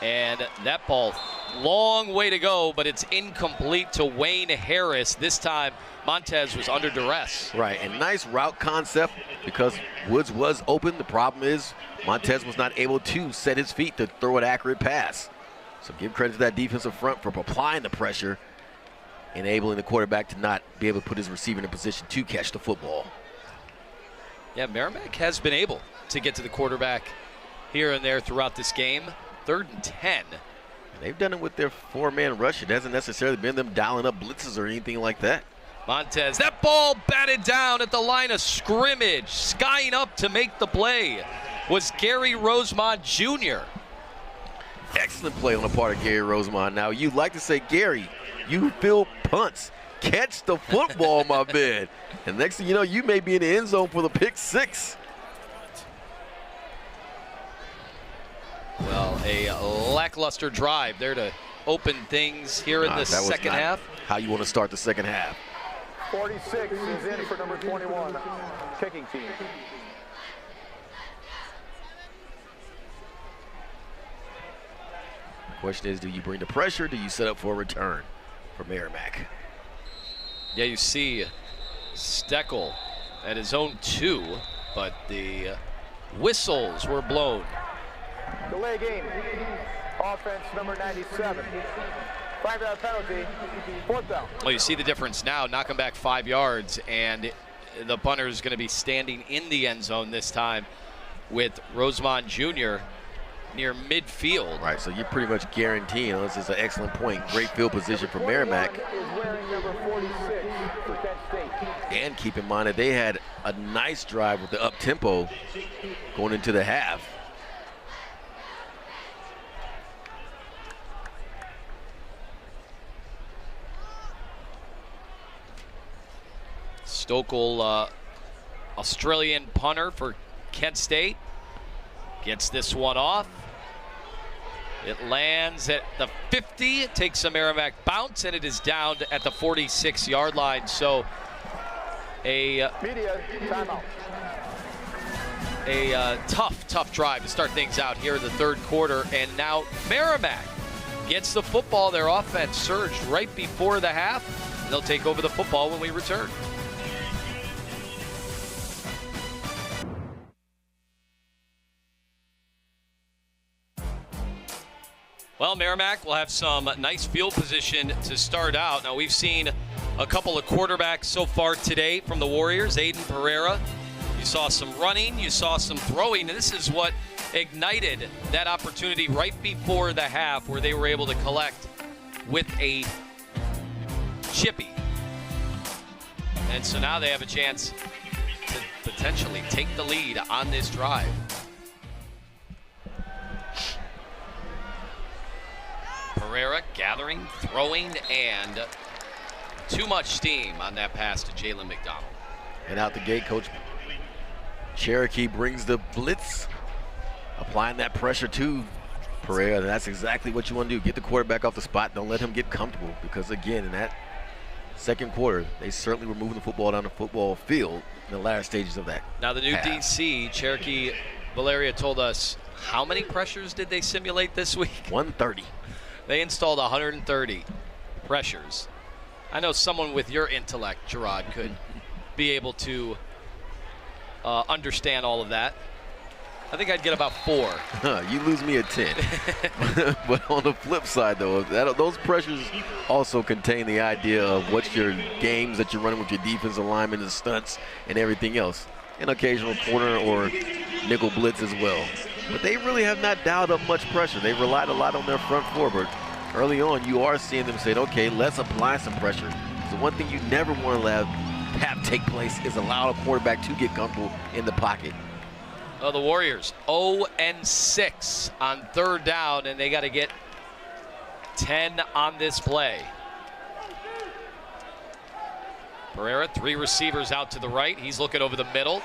And that ball, long way to go, but it's incomplete to Wayne Harris. This time, Montez was under duress. Right, and nice route concept because Woods was open. The problem is Montez was not able to set his feet to throw an accurate pass. So give credit to that defensive front for applying the pressure, enabling the quarterback to not be able to put his receiver in a position to catch the football. Yeah, Merrimack has been able to get to the quarterback here and there throughout this game. 3rd and 10. They've done it with their 4-man rush. It hasn't necessarily been them dialing up blitzes or anything like that. Montez, that ball batted down at the line of scrimmage. Skying up to make the play was Gary Rosemont Jr. Excellent play on the part of Gary Rosemont. Now, you'd like to say, Gary, you field punts. Catch the football, my man. And next thing you know, you may be in the end zone for the pick 6. Well, a lackluster drive there to open things here in the second half. How you want to start the second half. 46 is in for number 21, kicking team. The question is, do you bring the pressure? Do you set up for a return for Merrimack? Yeah, you see Steckel at his own 2, but the whistles were blown. Delay game. Offense number 97. 5-yard penalty. 4th down. Well, you see the difference now. Knock him back 5 yards, and the punter is going to be standing in the end zone this time with Rosemont Jr. near midfield. Right, so you're pretty much guaranteeing. This is an excellent point. Great field position for Merrimack. Is wearing number 46 for Kent State. And keep in mind that they had a nice drive with the up-tempo going into the half. Stokel, Australian punter for Kent State, gets this one off. It lands at the 50. It takes a Merrimack bounce, and it is down at the 46-yard line. So a Media timeout. Tough drive to start things out here in the third quarter. And now Merrimack gets the football. Their offense surged right before the half. And they'll take over the football when we return. Well, Merrimack will have some nice field position to start out. Now, we've seen a couple of quarterbacks so far today from the Warriors. Aiden Pereira, you saw some running, you saw some throwing, and this is what ignited that opportunity right before the half where they were able to collect with a chippy. And so now they have a chance to potentially take the lead on this drive. Pereira gathering, throwing, and too much steam on that pass to Jalen McDonald. And out the gate, Coach Cherokee brings the blitz, applying that pressure to Pereira. And that's exactly what you want to do. Get the quarterback off the spot. Don't let him get comfortable, because, again, in that second quarter, they certainly were moving the football down the football field in the latter stages of that. Now, the new half. DC, Cherokee Valeria, told us how many pressures did they simulate this week? 130. They installed 130 pressures. I know someone with your intellect, Gerard, could be able to understand all of that. I think I'd get about 4. You lose me at 10. But on the flip side, though, those pressures also contain the idea of what's your games that you're running with your defensive linemen and stunts and everything else. An occasional corner or nickel blitz as well. But they really have not dialed up much pressure. They relied a lot on their front four, but early on you are seeing them say, okay, let's apply some pressure. So one thing you never want to have take place is allow a quarterback to get comfortable in the pocket. Oh, the Warriors 0-6 on third down, and they got to get 10 on this play. Pereira, 3 receivers out to the right. He's looking over the middle.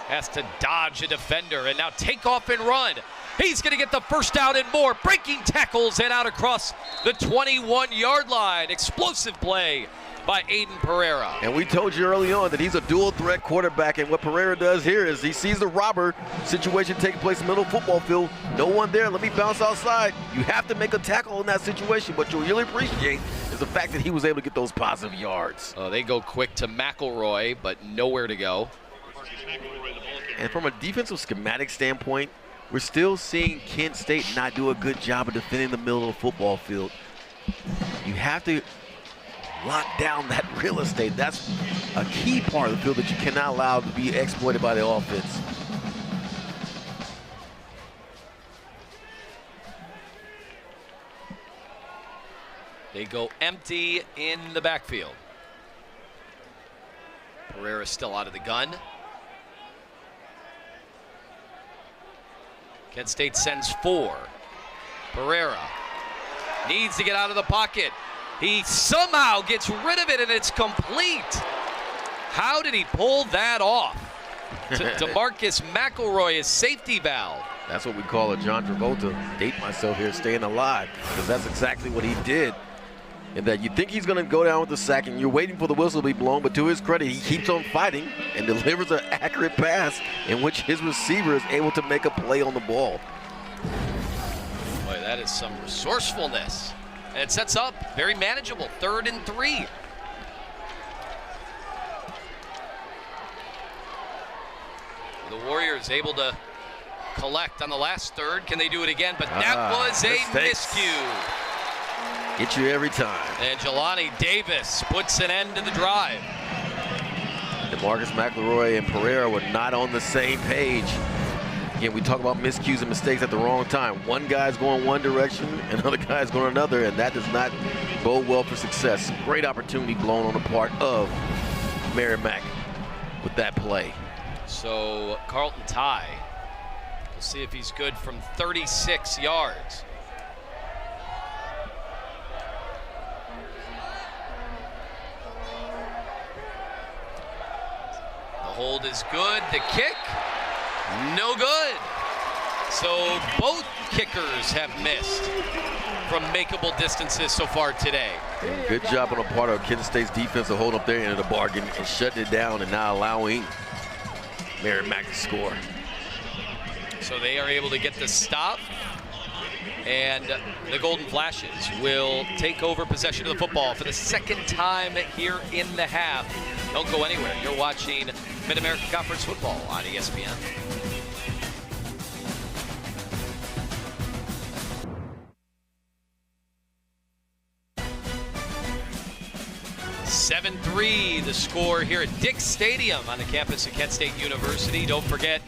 Has to dodge a defender and now take off and run. He's going to get the first down and more. Breaking tackles and out across the 21-yard line. Explosive play by Aiden Pereira. And we told you early on that he's a dual threat quarterback, and what Pereira does here is he sees the robber situation taking place in the middle of the football field. No one there, let me bounce outside. You have to make a tackle in that situation. What you'll really appreciate is the fact that he was able to get those positive yards. They go quick to McElroy, but nowhere to go. And from a defensive schematic standpoint, we're still seeing Kent State not do a good job of defending the middle of the football field. You have to lock down that real estate. That's a key part of the field that you cannot allow to be exploited by the offense. They go empty in the backfield. Pereira still out of the gun. Kent State sends 4. Pereira needs to get out of the pocket. He somehow gets rid of it, and it's complete. How did he pull that off? To Marcus McElroy, his safety valve. That's what we call a John Travolta, date myself here, staying alive, because that's exactly what he did. And that you think he's going to go down with the sack, and you're waiting for the whistle to be blown, but to his credit, he keeps on fighting and delivers an accurate pass in which his receiver is able to make a play on the ball. Boy, that is some resourcefulness. And it sets up very manageable, 3rd and 3. The Warriors able to collect on the last third. Can they do it again? But that was a miscue. Get you every time. And Jelani Davis puts an end to the drive. And Marcus McElroy and Pereira were not on the same page. Again, we talk about miscues and mistakes at the wrong time. One guy's going one direction, another guy's going another, and that does not bode well for success. Great opportunity blown on the part of Merrimack with that play. So Carlton Ty, we'll see if he's good from 36 yards. The hold is good. The kick, no good. So both kickers have missed from makeable distances so far today. And good job on the part of Kent State's defense to hold up their end of the bargain and shutting it down and not allowing Merrimack to score. So they are able to get the stop, and the Golden Flashes will take over possession of the football for the second time here in the half. Don't go anywhere. You're watching Mid-American Conference football on ESPN. (7-3) the score here at Dick's Stadium on the campus of Kent State University. Don't forget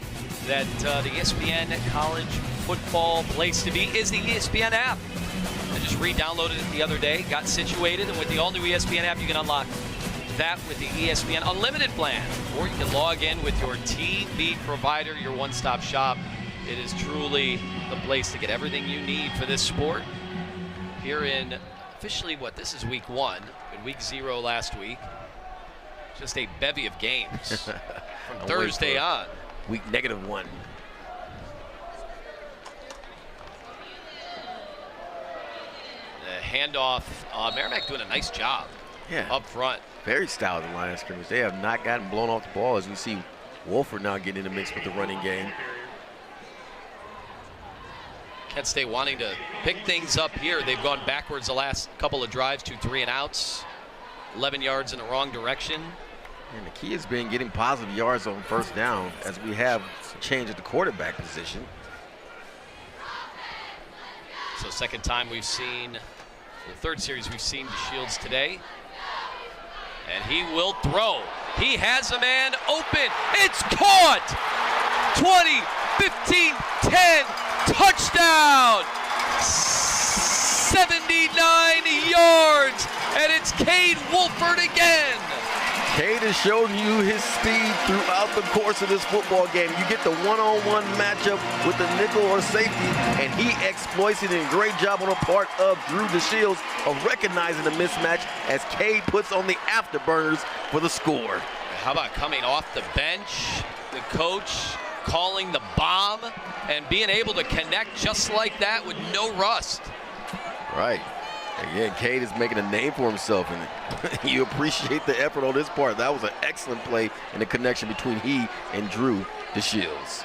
that the ESPN College Football place to be is the ESPN app. I just re-downloaded it the other day, got situated, and with the all-new ESPN app, you can unlock that with the ESPN Unlimited plan, or you can log in with your TV provider, your one-stop shop. It is truly the place to get everything you need for this sport. Here in officially this is week 1, in week 0 last week. Just a bevy of games from Thursday on. Week -1. The handoff, Merrimack doing a nice job up front. Very stout in the line of scrimmage. They have not gotten blown off the ball, as we see Wolford now getting in the mix with the running game. Kent State wanting to pick things up here. They've gone backwards the last couple of drives, 2 3-and-outs, 11 yards in the wrong direction. And the key has been getting positive yards on first down, as we have changed at the quarterback position. So second time we've seen, the third series we've seen Shields today. And he will throw. He has a man open. It's caught! 20, 15, 10, touchdown! 79 yards, and it's Cade Wolford again. Cade has shown you his speed throughout the course of this football game. You get the one-on-one matchup with the nickel or safety, and he exploits it. And great job on the part of Drew DeShields of recognizing the mismatch as Cade puts on the afterburners for the score. How about coming off the bench, the coach calling the bomb, and being able to connect just like that with no rust. Right. Again, Cade is making a name for himself, and you appreciate the effort on this part. That was an excellent play and the connection between he and Drew DeShields.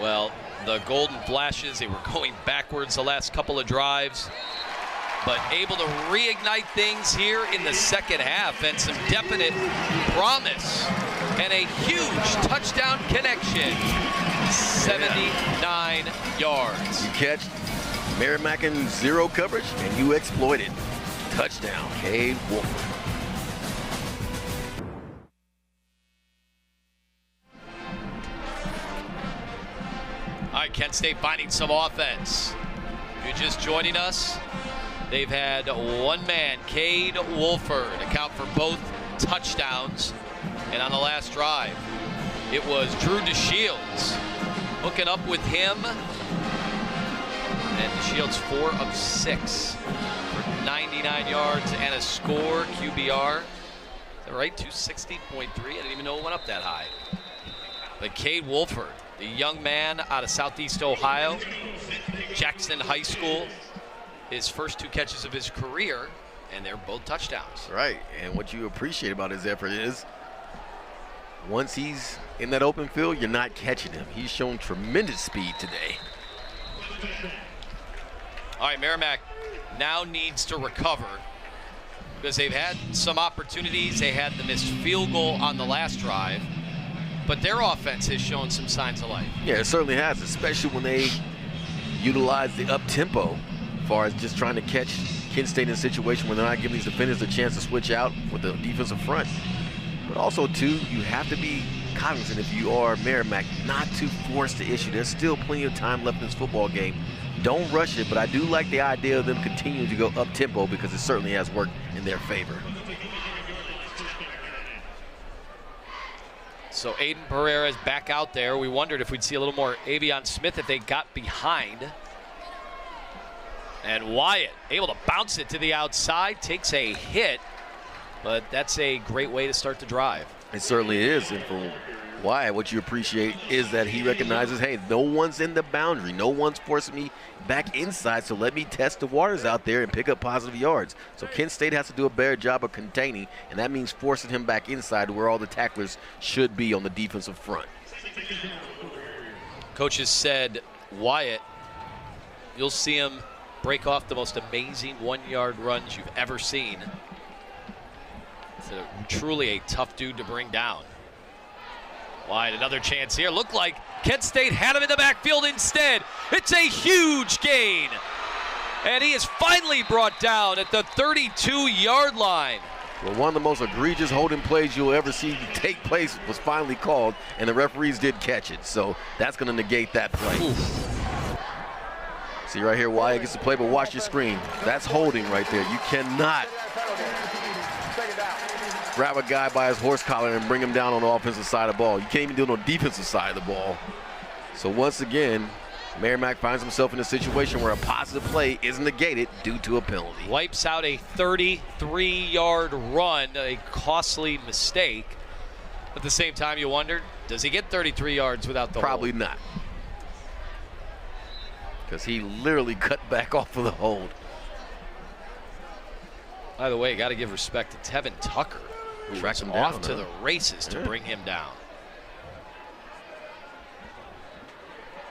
Well, the Golden Flashes, they were going backwards the last couple of drives, but able to reignite things here in the second half, and some definite promise and a huge touchdown connection. 79 yards. You catch Merrimack in zero coverage, and you exploit it. Touchdown, Cade Wolford. All right, Kent State finding some offense. If you're just joining us, they've had one man, Cade Wolford, account for both touchdowns. And on the last drive, it was Drew DeShields hooking up with him. And DeShields 4 of 6 for 99 yards and a score. QBR, is that right? 260.3. I didn't even know it went up that high. But Cade Wolford, the young man out of Southeast Ohio, Jackson High School, his first 2 catches of his career, and they're both touchdowns. Right, and what you appreciate about his effort is once he's in that open field, you're not catching him. He's shown tremendous speed today. All right, Merrimack now needs to recover because they've had some opportunities. They had the missed field goal on the last drive, but their offense has shown some signs of life. Yeah, it certainly has, especially when they utilize the up-tempo as far as just trying to catch Kent State in a situation where they're not giving these defenders a chance to switch out with the defensive front. But also, too, you have to be cognizant, if you are Merrimack, not to force the issue. There's still plenty of time left in this football game. Don't rush it, but I do like the idea of them continuing to go up-tempo because it certainly has worked in their favor. So Aiden Pereira's back out there. We wondered if we'd see a little more Avion Smith if they got behind. And Wyatt able to bounce it to the outside, takes a hit, but that's a great way to start the drive. It certainly is, and for Wyatt, what you appreciate is that he recognizes, hey, no one's in the boundary. No one's forcing me back inside, so let me test the waters out there and pick up positive yards. So Kent State has to do a better job of containing, and that means forcing him back inside where all the tacklers should be on the defensive front. Coaches said Wyatt, you'll see him break off the most amazing 1-yard runs you've ever seen. It's truly a tough dude to bring down. Wyatt, another chance here. Looked like Kent State had him in the backfield instead. It's a huge gain. And he is finally brought down at the 32-yard line. Well, one of the most egregious holding plays you'll ever see take place was finally called, and the referees did catch it. So that's going to negate that play. Oof. See right here, Wyatt gets the play, but watch your screen. That's holding right there. You cannot grab a guy by his horse collar and bring him down on the offensive side of the ball. You can't even do it on the defensive side of the ball. So once again, Merrimack finds himself in a situation where a positive play is negated due to a penalty. Wipes out a 33-yard run, a costly mistake. At the same time, you wondered, does he get 33 yards without the Probably hold? not. Because he literally cut back off of the hold. By the way, got to give respect to Tevin Tucker, who Tracked was him off down, to huh? the races to bring him down.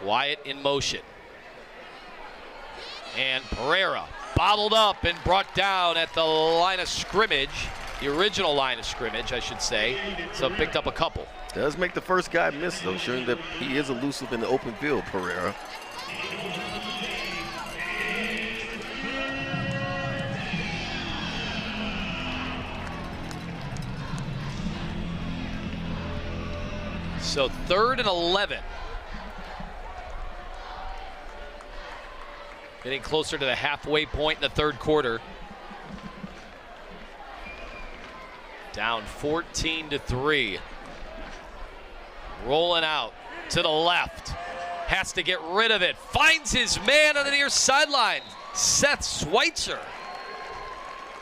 Wyatt in motion. And Pereira bobbled up and brought down at the line of scrimmage, the original line of scrimmage, I should say. So picked up a couple. Does make the first guy miss, though, showing that he is elusive in the open field, Pereira. So 3rd and 11. Getting closer to the halfway point in the third quarter. Down 14-3. Rolling out to the left. Has to get rid of it. Finds his man on the near sideline. Seth Schweitzer.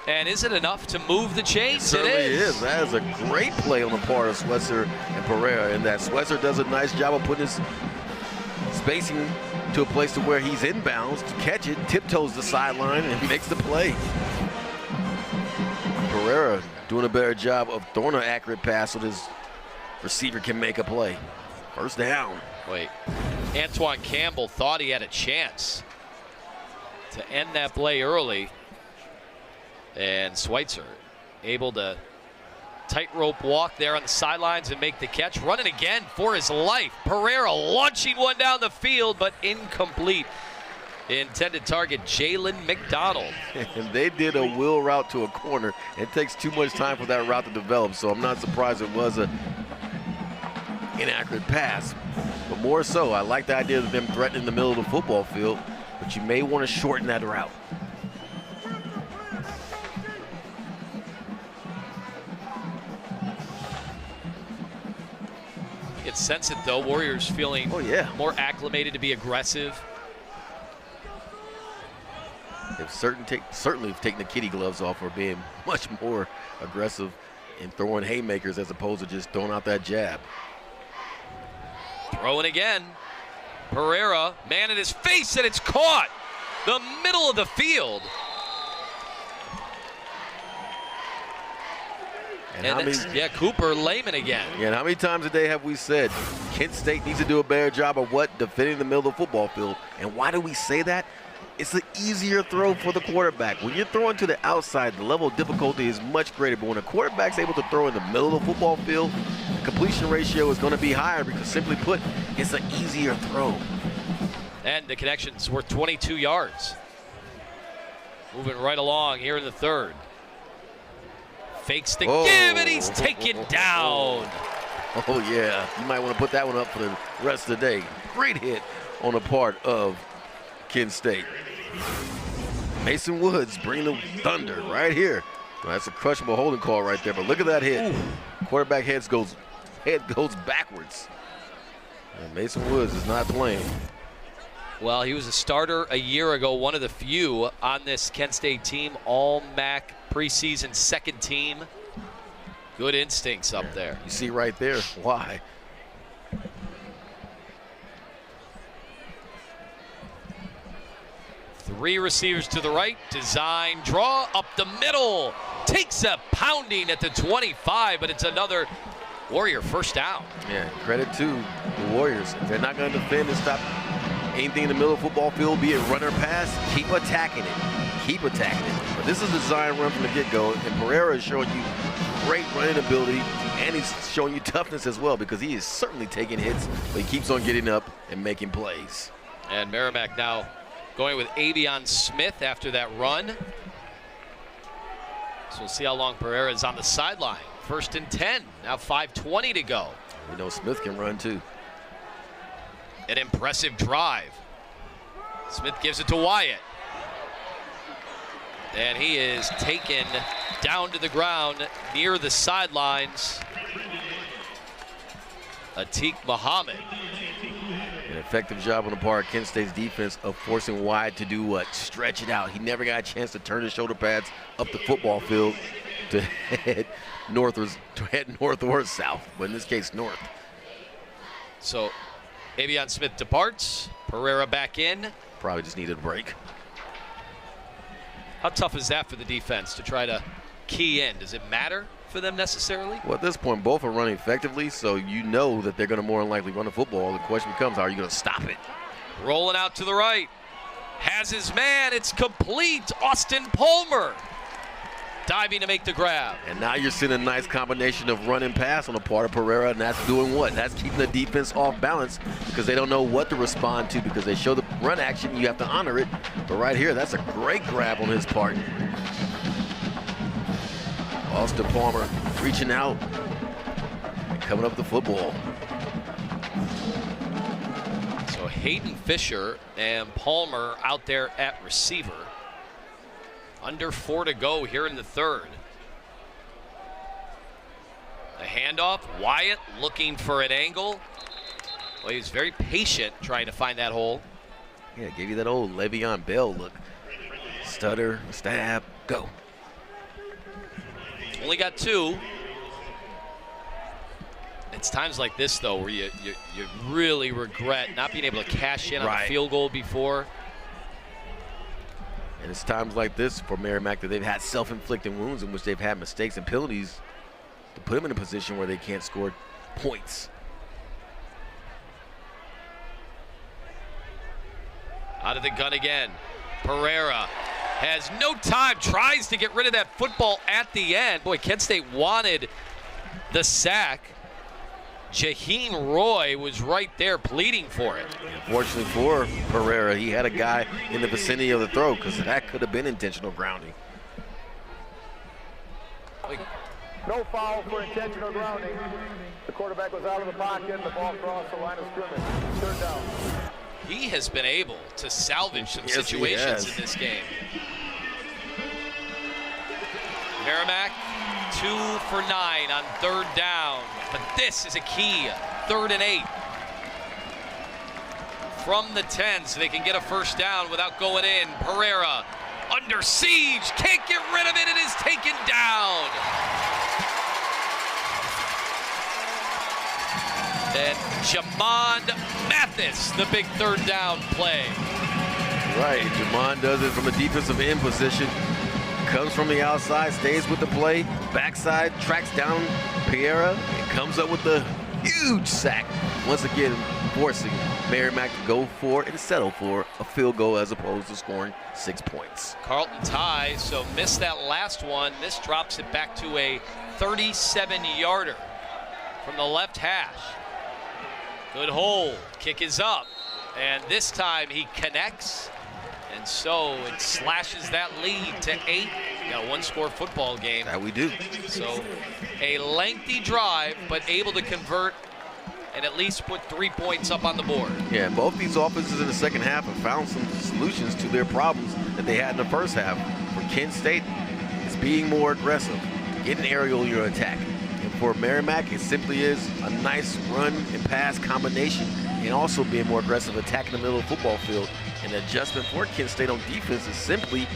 And is it enough to move the chains? Certainly It is. That is a great play on the part of Schweitzer and Pereira, and that Schweitzer does a nice job of putting his spacing to a place to where he's inbounds to catch it, tiptoes the sideline, and makes the play. Pereira doing a better job of throwing an accurate pass so this receiver can make a play. First down. Wait, Antoine Campbell thought he had a chance to end that play early. And Schweitzer able to tightrope walk there on the sidelines and make the catch. Running again for his life. Pereira launching one down the field, but incomplete. Intended target, Jalen McDonald. And they did a wheel route to a corner. It takes too much time for that route to develop, so I'm not surprised it was an inaccurate pass. But more so, I like the idea of them threatening the middle of the football field, but you may want to shorten that route. It's sense it though. Warriors feeling more acclimated to be aggressive. They've certainly have taken the kitty gloves off for being much more aggressive in throwing haymakers as opposed to just throwing out that jab. Throwing again. Pereira, man in his face, and it's caught. The middle of the field. And Cooper Lehman again. Yeah, and how many times a day have we said Kent State needs to do a better job of what? Defending the middle of the football field. And why do we say that? It's an easier throw for the quarterback. When you're throwing to the outside, the level of difficulty is much greater. But when a quarterback's able to throw in the middle of the football field, the completion ratio is going to be higher because, simply put, it's an easier throw. And the connection's worth 22 yards. Moving right along here in the third. Fakes the give, and he's taken down. Oh, yeah. You might want to put that one up for the rest of the day. Great hit on the part of Kent State. Mason Woods bringing the thunder right here. Well, that's a crushable holding call right there, but look at that hit. Ooh. Quarterback head goes backwards. And Mason Woods is not playing. Well, he was a starter a year ago, one of the few on this Kent State team, all MAC preseason second team. Good instincts up there. You see right there why. 3 receivers to the right. Design draw up the middle. Takes a pounding at the 25, but it's another Warrior first down. Yeah, credit to the Warriors. If they're not going to defend and stop anything in the middle of the football field, be it run or pass, keep attacking it. Keep attacking it. But this is a design run from the get-go, and Pereira is showing you great running ability, and he's showing you toughness as well, because he is certainly taking hits, but he keeps on getting up and making plays. And Merrimack now going with Avion Smith after that run. So we'll see how long Pereira is on the sideline. 1st and 10, now 5:20 to go. We know Smith can run too. An impressive drive. Smith gives it to Wyatt. And he is taken down to the ground near the sidelines. Atiq Muhammad. An effective job on the part of Kent State's defense of forcing Wyatt to do what? Stretch it out. He never got a chance to turn his shoulder pads up the football field to head north or south, but in this case, north. So Avion Smith departs. Pereira back in. Probably just needed a break. How tough is that for the defense to try to key in? Does it matter for them necessarily? Well, at this point, both are running effectively, so you know that they're going to more than likely run the football. The question becomes, how are you going to stop it? Rolling out to the right. Has his man. It's complete. Austin Palmer diving to make the grab. And now you're seeing a nice combination of run and pass on the part of Pereira, and that's doing what? That's keeping the defense off balance, because they don't know what to respond to, because they show the run action, you have to honor it. But right here, that's a great grab on his part. Austin Palmer reaching out and coming up with the football. So Hayden Fisher and Palmer out there at receiver. Under 4 to go here in the 3rd. The handoff, Wyatt looking for an angle. Well, he was very patient trying to find that hole. Yeah, gave you that old Le'Veon Bell look. Stutter, stab, go. Only got 2. It's times like this, though, where you really regret not being able to cash in on the field goal before. And it's times like this for Merrimack that they've had self-inflicted wounds in which they've had mistakes and penalties to put them in a position where they can't score points. Out of the gun again. Pereira has no time, tries to get rid of that football at the end. Boy, Kent State wanted the sack. Jaheen Roy was right there pleading for it. Unfortunately for Pereira, he had a guy in the vicinity of the throw, because that could have been intentional grounding. No foul for intentional grounding. The quarterback was out of the pocket. The ball crossed the line of scrimmage. 3rd down. He has been able to salvage some situations in this game. Merrimack 2 for 9 on 3rd down. But this is a key, 3rd and 8. From the 10, so they can get a 1st down without going in. Pereira under siege, can't get rid of it, it is taken down. And Jamond Mathis, the big 3rd down play. Right, Jamond does it from a defensive end position. Comes from the outside, stays with the play, backside, tracks down Pereira, and comes up with the huge sack. Once again, forcing Merrimack to go for and settle for a field goal as opposed to scoring 6 points. Carlton ties, so missed that last one. This drops it back to a 37-yarder from the left hash. Good hold, kick is up, and this time he connects. And so it slashes that lead to 8. We got a 1-score football game. That we do. So a lengthy drive, but able to convert and at least put 3 points up on the board. Yeah, both these offenses in the second half have found some solutions to their problems that they had in the first half. For Kent State, it's being more aggressive, getting aerial in your attack. And for Merrimack, it simply is a nice run and pass combination, and also being more aggressive, attacking the middle of the football field. An adjustment for Kent State on defense is simply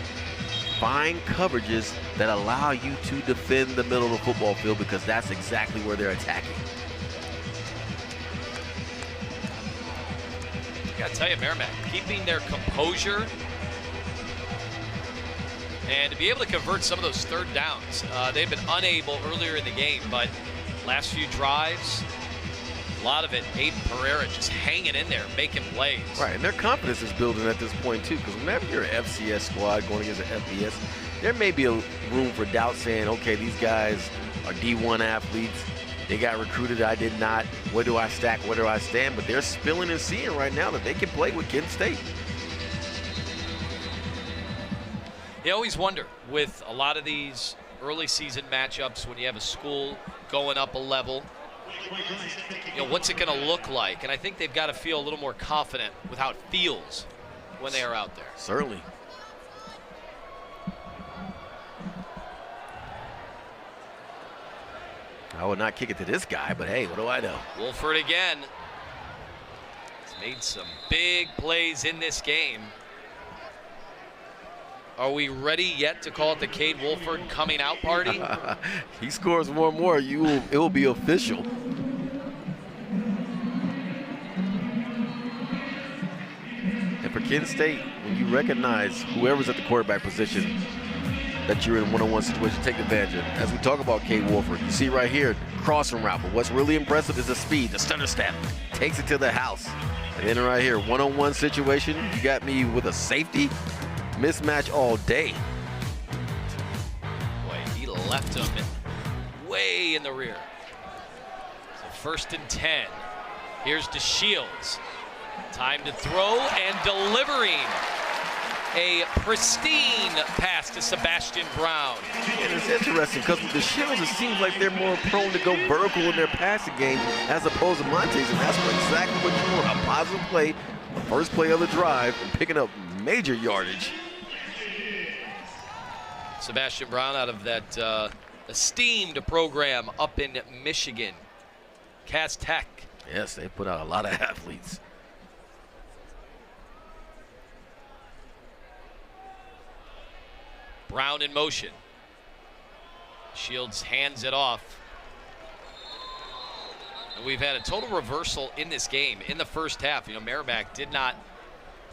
find coverages that allow you to defend the middle of the football field, because that's exactly where they're attacking. I gotta tell you, Merrimack keeping their composure And to be able to convert some of those third downs, they've been unable earlier in the game, but last few drives, a lot of it, Aiden Pereira just hanging in there, making plays. Right, and their confidence is building at this point too, because whenever you're an FCS squad going against an FBS, there may be a room for doubt saying, okay, these guys are D1 athletes. They got recruited, I did not. Where do I stack, where do I stand? But they're feeling and seeing right now that they can play with Kent State. You always wonder with a lot of these early season matchups when you have a school going up a level, what's it going to look like? And I think they've got to feel a little more confident with how it feels when they are out there. Certainly. I would not kick it to this guy, but hey, what do I know? Wolford again. He's made some big plays in this game. Are we ready yet to call it the Cade Wolford coming out party? He scores more and more, it will be official. And for Kent State, when you recognize whoever's at the quarterback position that you're in a one-on-one situation, take advantage of it. As we talk about Cade Wolford, you see right here, crossing route, but what's really impressive is the speed, the stutter step, takes it to the house. And then right here, one-on-one situation, you got me with a safety, mismatch all day. Boy, he left him way in the rear. So 1st and 10. Here's DeShields. Time to throw and delivering a pristine pass to Sebastian Brown. And it's interesting because with DeShields, it seems like they're more prone to go vertical in their passing game as opposed to Montes, and that's exactly what you want. A positive play, the first play of the drive, and picking up major yardage. Sebastian Brown out of that esteemed program up in Michigan, Cass Tech. Yes, they put out a lot of athletes. Brown in motion. Shields hands it off. And we've had a total reversal in this game. In the first half, Merrimack did not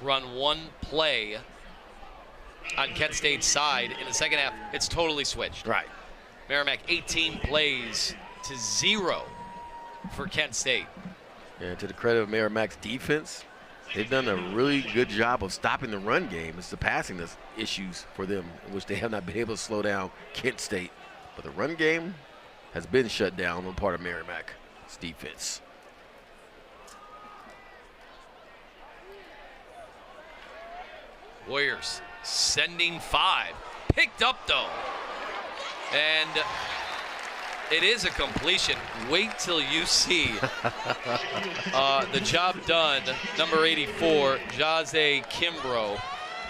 run one play on Kent State's side. In the second half, it's totally switched. Right. Merrimack 18 plays to 0 for Kent State. And to the credit of Merrimack's defense, they've done a really good job of stopping the run game. It's the passing that's issues for them, in which they have not been able to slow down Kent State. But the run game has been shut down on part of Merrimack's defense. Warriors sending 5. Picked up, though. And it is a completion. Wait till you see the job done. Number 84, Jose Kimbrough,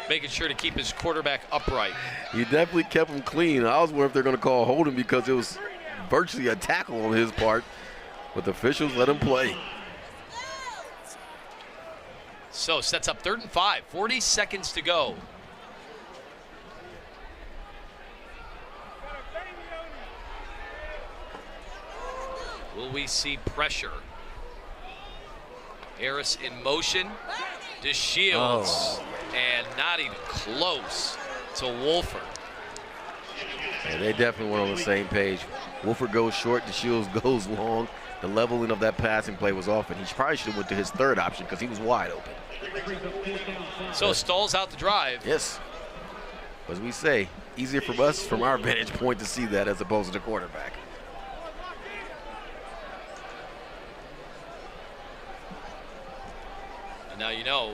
making sure to keep his quarterback upright. He definitely kept him clean. I was wondering if they're going to call holding because it was virtually a tackle on his part, but the officials let him play. So sets up 3rd and 5, 40 seconds to go. Will we see pressure? Harris in motion. DeShields. And not even close to Wolford. Yeah, they definitely went on the same page. Wolford goes short, DeShields goes long. The leveling of that passing play was off, and he probably should have went to his 3rd option because he was wide open. So stalls out the drive. Yes. As we say, easier for us from our vantage point to see that as opposed to the quarterback. And now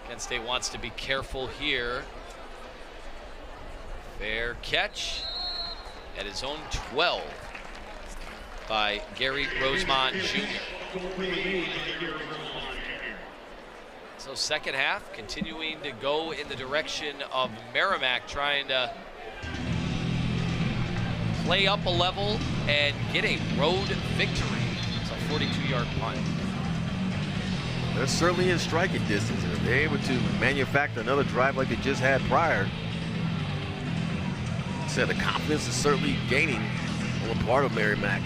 Kent State wants to be careful here. Fair catch at his own 12 by Gary Rosemont Jr. So second half continuing to go in the direction of Merrimack, trying to play up a level and get a road victory. It's a 42-yard punt. They're certainly in striking distance, and if they're able to manufacture another drive like they just had prior, the confidence is certainly gaining on the part of Merrimack.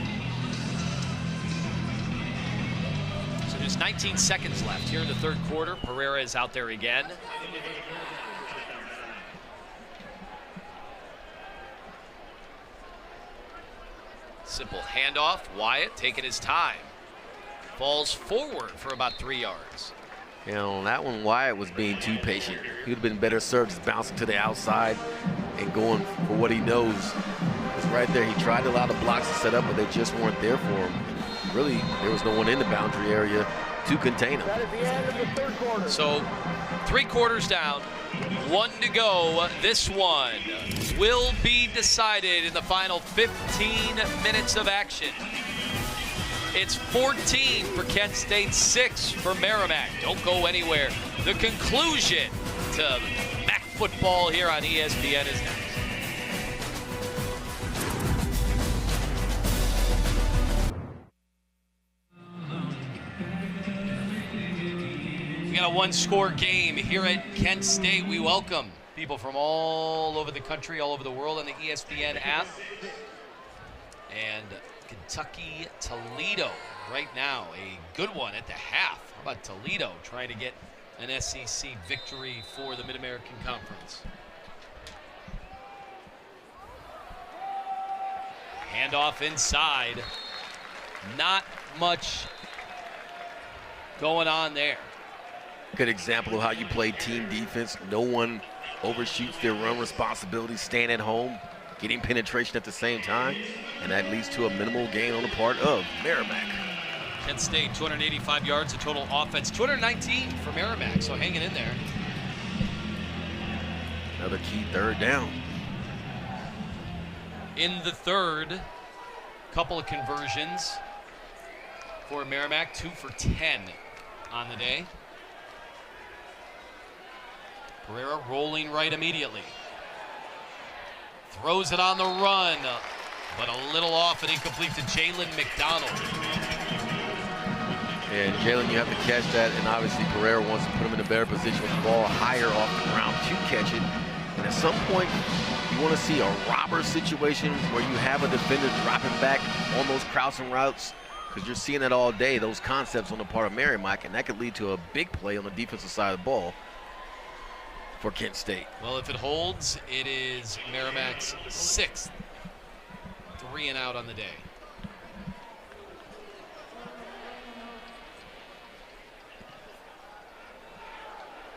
So there's 19 seconds left here in the 3rd quarter. Pereira is out there again. Simple handoff. Wyatt taking his time. Falls forward for about 3 yards. You know, on that one, Wyatt was being too patient. He would have been better served just bouncing to the outside and going for what he knows. Because right there, he tried a lot of blocks to set up, but they just weren't there for him. Really, there was no one in the boundary area to contain him. That is the end of the third quarter. So 3 quarters down, 1 to go. This one will be decided in the final 15 minutes of action. It's 14 for Kent State, 6 for Merrimack. Don't go anywhere. The conclusion to MAC football here on ESPN is next. We got a 1-score game here at Kent State. We welcome people from all over the country, all over the world on the ESPN app. And Kentucky, Toledo right now, a good one at the half. How about Toledo trying to get an SEC victory for the Mid-American Conference? Handoff inside. Not much going on there. Good example of how you play team defense. No one overshoots their run responsibility, staying at home, getting penetration at the same time, and that leads to a minimal gain on the part of Merrimack. Kent State, 285 yards of total offense, 219 for Merrimack, so hanging in there. Another key third down. In the third, couple of conversions for Merrimack, 2 for 10 on the day. Pereira rolling right immediately. Throws it on the run, but a little off and incomplete to Jalen McDonald. And Jalen, you have to catch that, and obviously Pereira wants to put him in a better position with the ball higher off the ground to catch it. And at some point, you want to see a robber situation where you have a defender dropping back on those crossing routes, because you're seeing that all day, those concepts on the part of Merrimack, and that could lead to a big play on the defensive side of the ball for Kent State. Well, if it holds, it is Merrimack's 6th 3 and out on the day.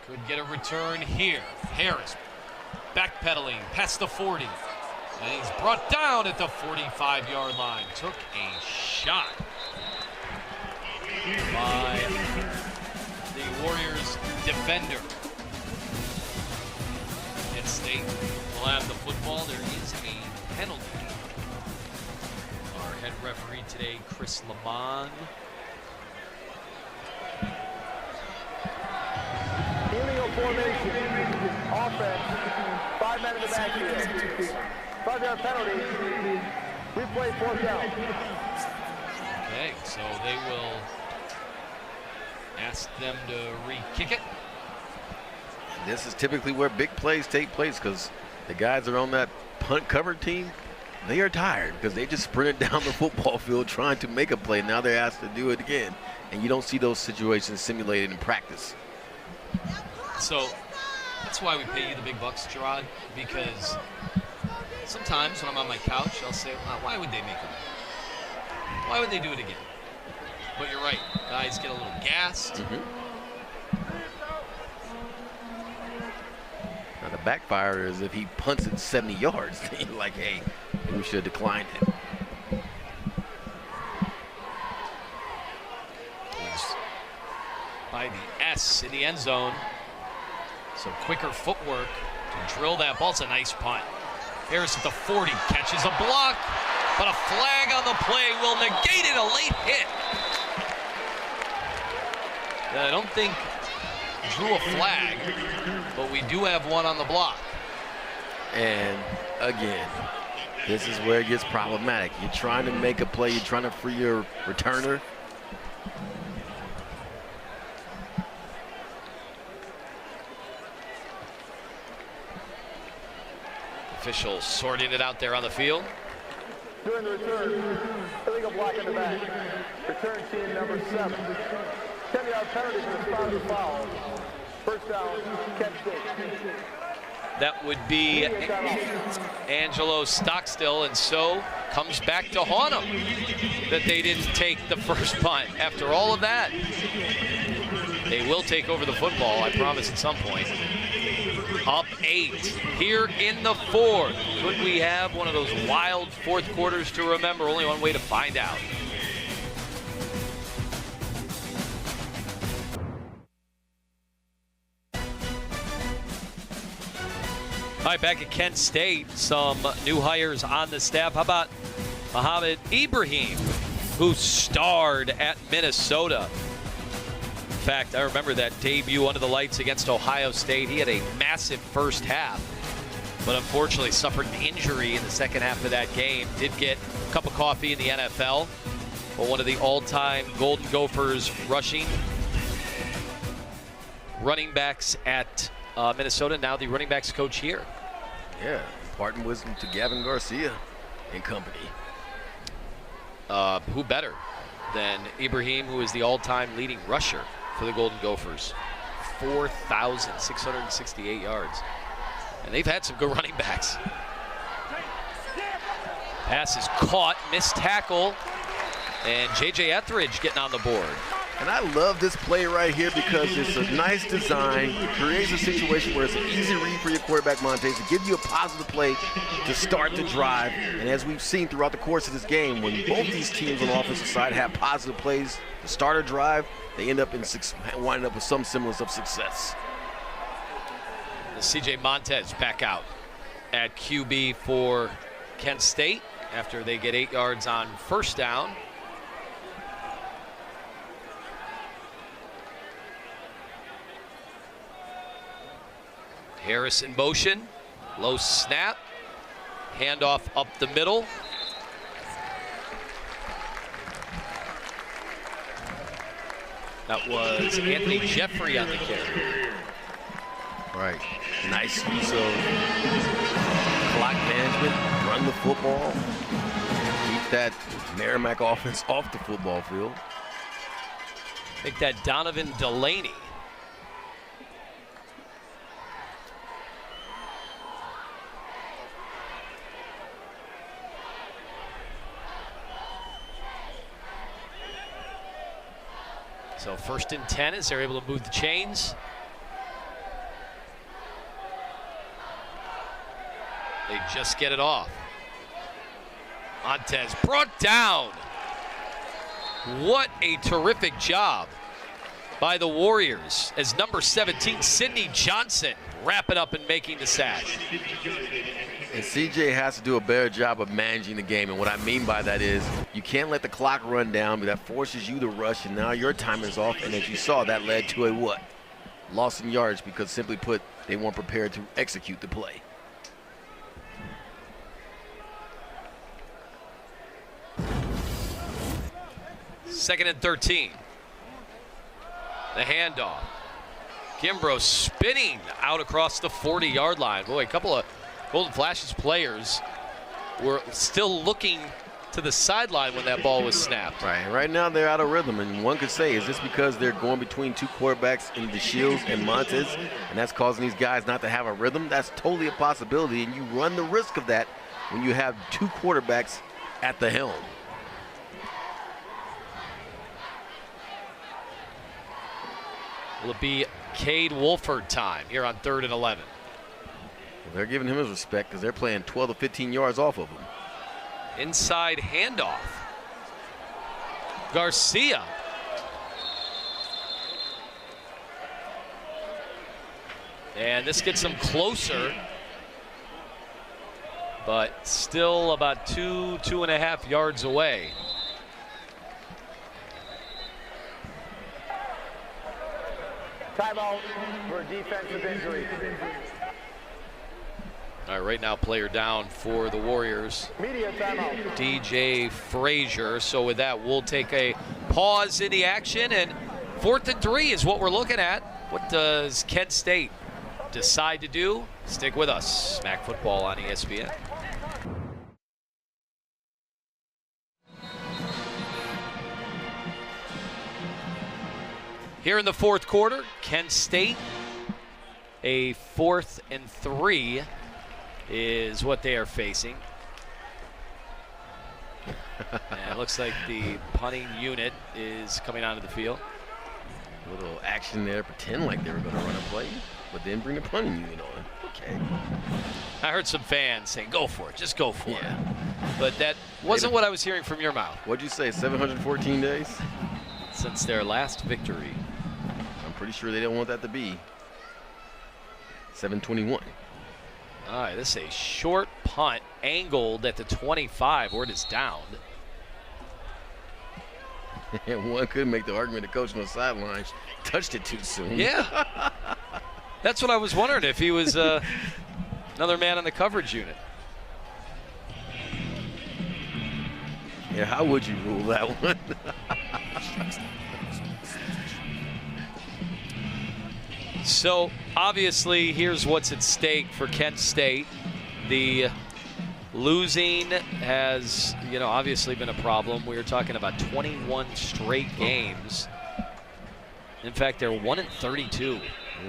Could get a return here. Harris backpedaling past the 40. And he's brought down at the 45-yard line. Took a shot by the Warriors defender. Kent State will have the football. There is a penalty. Our head referee today, Chris Lamond. Illegal formation. Offense. 5 men in the backfield. 5-yard penalty. Replay 4th down. Okay, so they will ask them to re-kick it. This is typically where big plays take place, because the guys that are on that punt cover team, they are tired because they just sprinted down the football field trying to make a play. Now they're asked to do it again, and you don't see those situations simulated in practice. So that's why we pay you the big bucks, Gerard, because sometimes when I'm on my couch, I'll say, well, why would they make it? Why would they do it again? But you're right. Guys get a little gassed. Now the backfire is if he punts it 70 yards, then you're like, hey, we should have declined it. He's by the S in the end zone. So quicker footwork to drill that ball. It's a nice punt. Harris at the 40 catches a block, but a flag on the play will negate it. A late hit. I don't think drew a flag, but we do have one on the block. And again, this is where it gets problematic. You're trying to make a play, you're trying to free your returner. Official sorting it out there on the field. During the return, illegal block in the back. Return team number 7. 10-yard penalty for the spot of the foul. First down, Kent State. That would be Angelo Stockstill, and so comes back to haunt them that they didn't take the first punt. After all of that, they will take over the football, I promise, at some point. Up 8 here in the fourth. Could we have one of those wild fourth quarters to remember? Only one way to find out. All right, back at Kent State, some new hires on the staff. How about Mohamed Ibrahim, who starred at Minnesota? In fact, I remember that debut under the lights against Ohio State. He had a massive first half, but unfortunately suffered an injury in the second half of that game. Did get a cup of coffee in the NFL, but one of the all-time Golden Gophers running backs at Minnesota, now the running backs coach here. Yeah, parting wisdom to Gavin Garcia and company. Who better than Ibrahim, who is the all-time leading rusher for the Golden Gophers. 4,668 yards. And they've had some good running backs. Pass is caught, missed tackle, and J.J. Etheridge getting on the board. And I love this play right here because it's a nice design. It creates a situation where it's an easy read for your quarterback, Montez, to give you a positive play to start the drive. And as we've seen throughout the course of this game, when both these teams on the offensive side have positive plays to start a drive, they end up winding up with some semblance of success. C.J. Montez back out at QB for Kent State after they get 8 yards on first down. Harris in motion, low snap, handoff up the middle. That was Anthony Jeffrey on the carry. Right, nice use of clock management, run the football, keep that Merrimack offense off the football field. Make that Donovan Delaney. So 1st and 10 as they're able to move the chains. They just get it off. Montez brought down. What a terrific job by the Warriors as number 17, Sidney Johnson, wrapping up and making the sack. And CJ has to do a better job of managing the game. And what I mean by that is you can't let the clock run down, but that forces you to rush, and now your time is off. And as you saw, that led to a what? Loss in yards because, simply put, they weren't prepared to execute the play. Second and 13. The handoff. Kimbrough spinning out across the 40-yard line. Boy, a couple of Golden Flashes players were still looking to the sideline when that ball was snapped. Right now they're out of rhythm, and one could say, is this because they're going between two quarterbacks in DeShields and Montez, and that's causing these guys not to have a rhythm? That's totally a possibility, and you run the risk of that when you have two quarterbacks at the helm. Will it be Cade Wolford time here on 3rd and 11? Well, they're giving him his respect because they're playing 12 to 15 yards off of him. Inside handoff. Garcia. And this gets them closer, but still about 2.5 yards away. Timeout for a defensive injury. All right, right now player down for the Warriors. Media timeout. DJ Frazier. So with that, we'll take a pause in the action, and 4th and 3 is what we're looking at. What does Kent State decide to do? Stick with us. Smack Football on ESPN. Here in the 4th quarter, Kent State, a 4th and 3 is what they are facing. And it looks like the punting unit is coming onto the field. A little action there, pretend like they were going to run a play, but then bring the punting unit on. Okay. I heard some fans saying, go for it, just go for it. But that wasn't what I was hearing from your mouth. What'd you say, 714 days? Since their last victory. I'm pretty sure they don't want that to be 721. All right, this is a short punt, angled at the 25, where it is downed. And one could make the argument the coach on the sideline touched it too soon. Yeah. That's what I was wondering, if he was another man on the coverage unit. Yeah, how would you rule that one? So, obviously, here's what's at stake for Kent State. The losing has, obviously been a problem. We were talking about 21 straight games. In fact, they're 1-32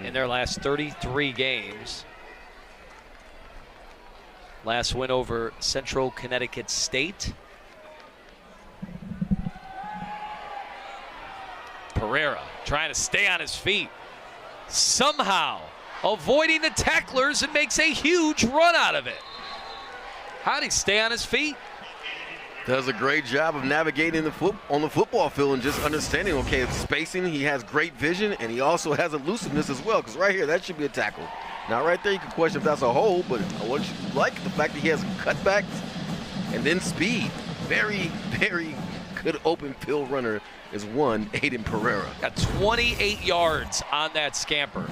in their last 33 games. Last win over Central Connecticut State. Pereira trying to stay on his feet. Somehow avoiding the tacklers and makes a huge run out of it. How did he stay on his feet? Does a great job of navigating on the football field and just understanding, okay, spacing. He has great vision, and he also has elusiveness as well, because right here, that should be a tackle. Now, right there, you can question if that's a hole, but what you like the fact that he has cutbacks and then speed. Very, very good open field runner is one, Aiden Pereira. Got 28 yards on that scamper.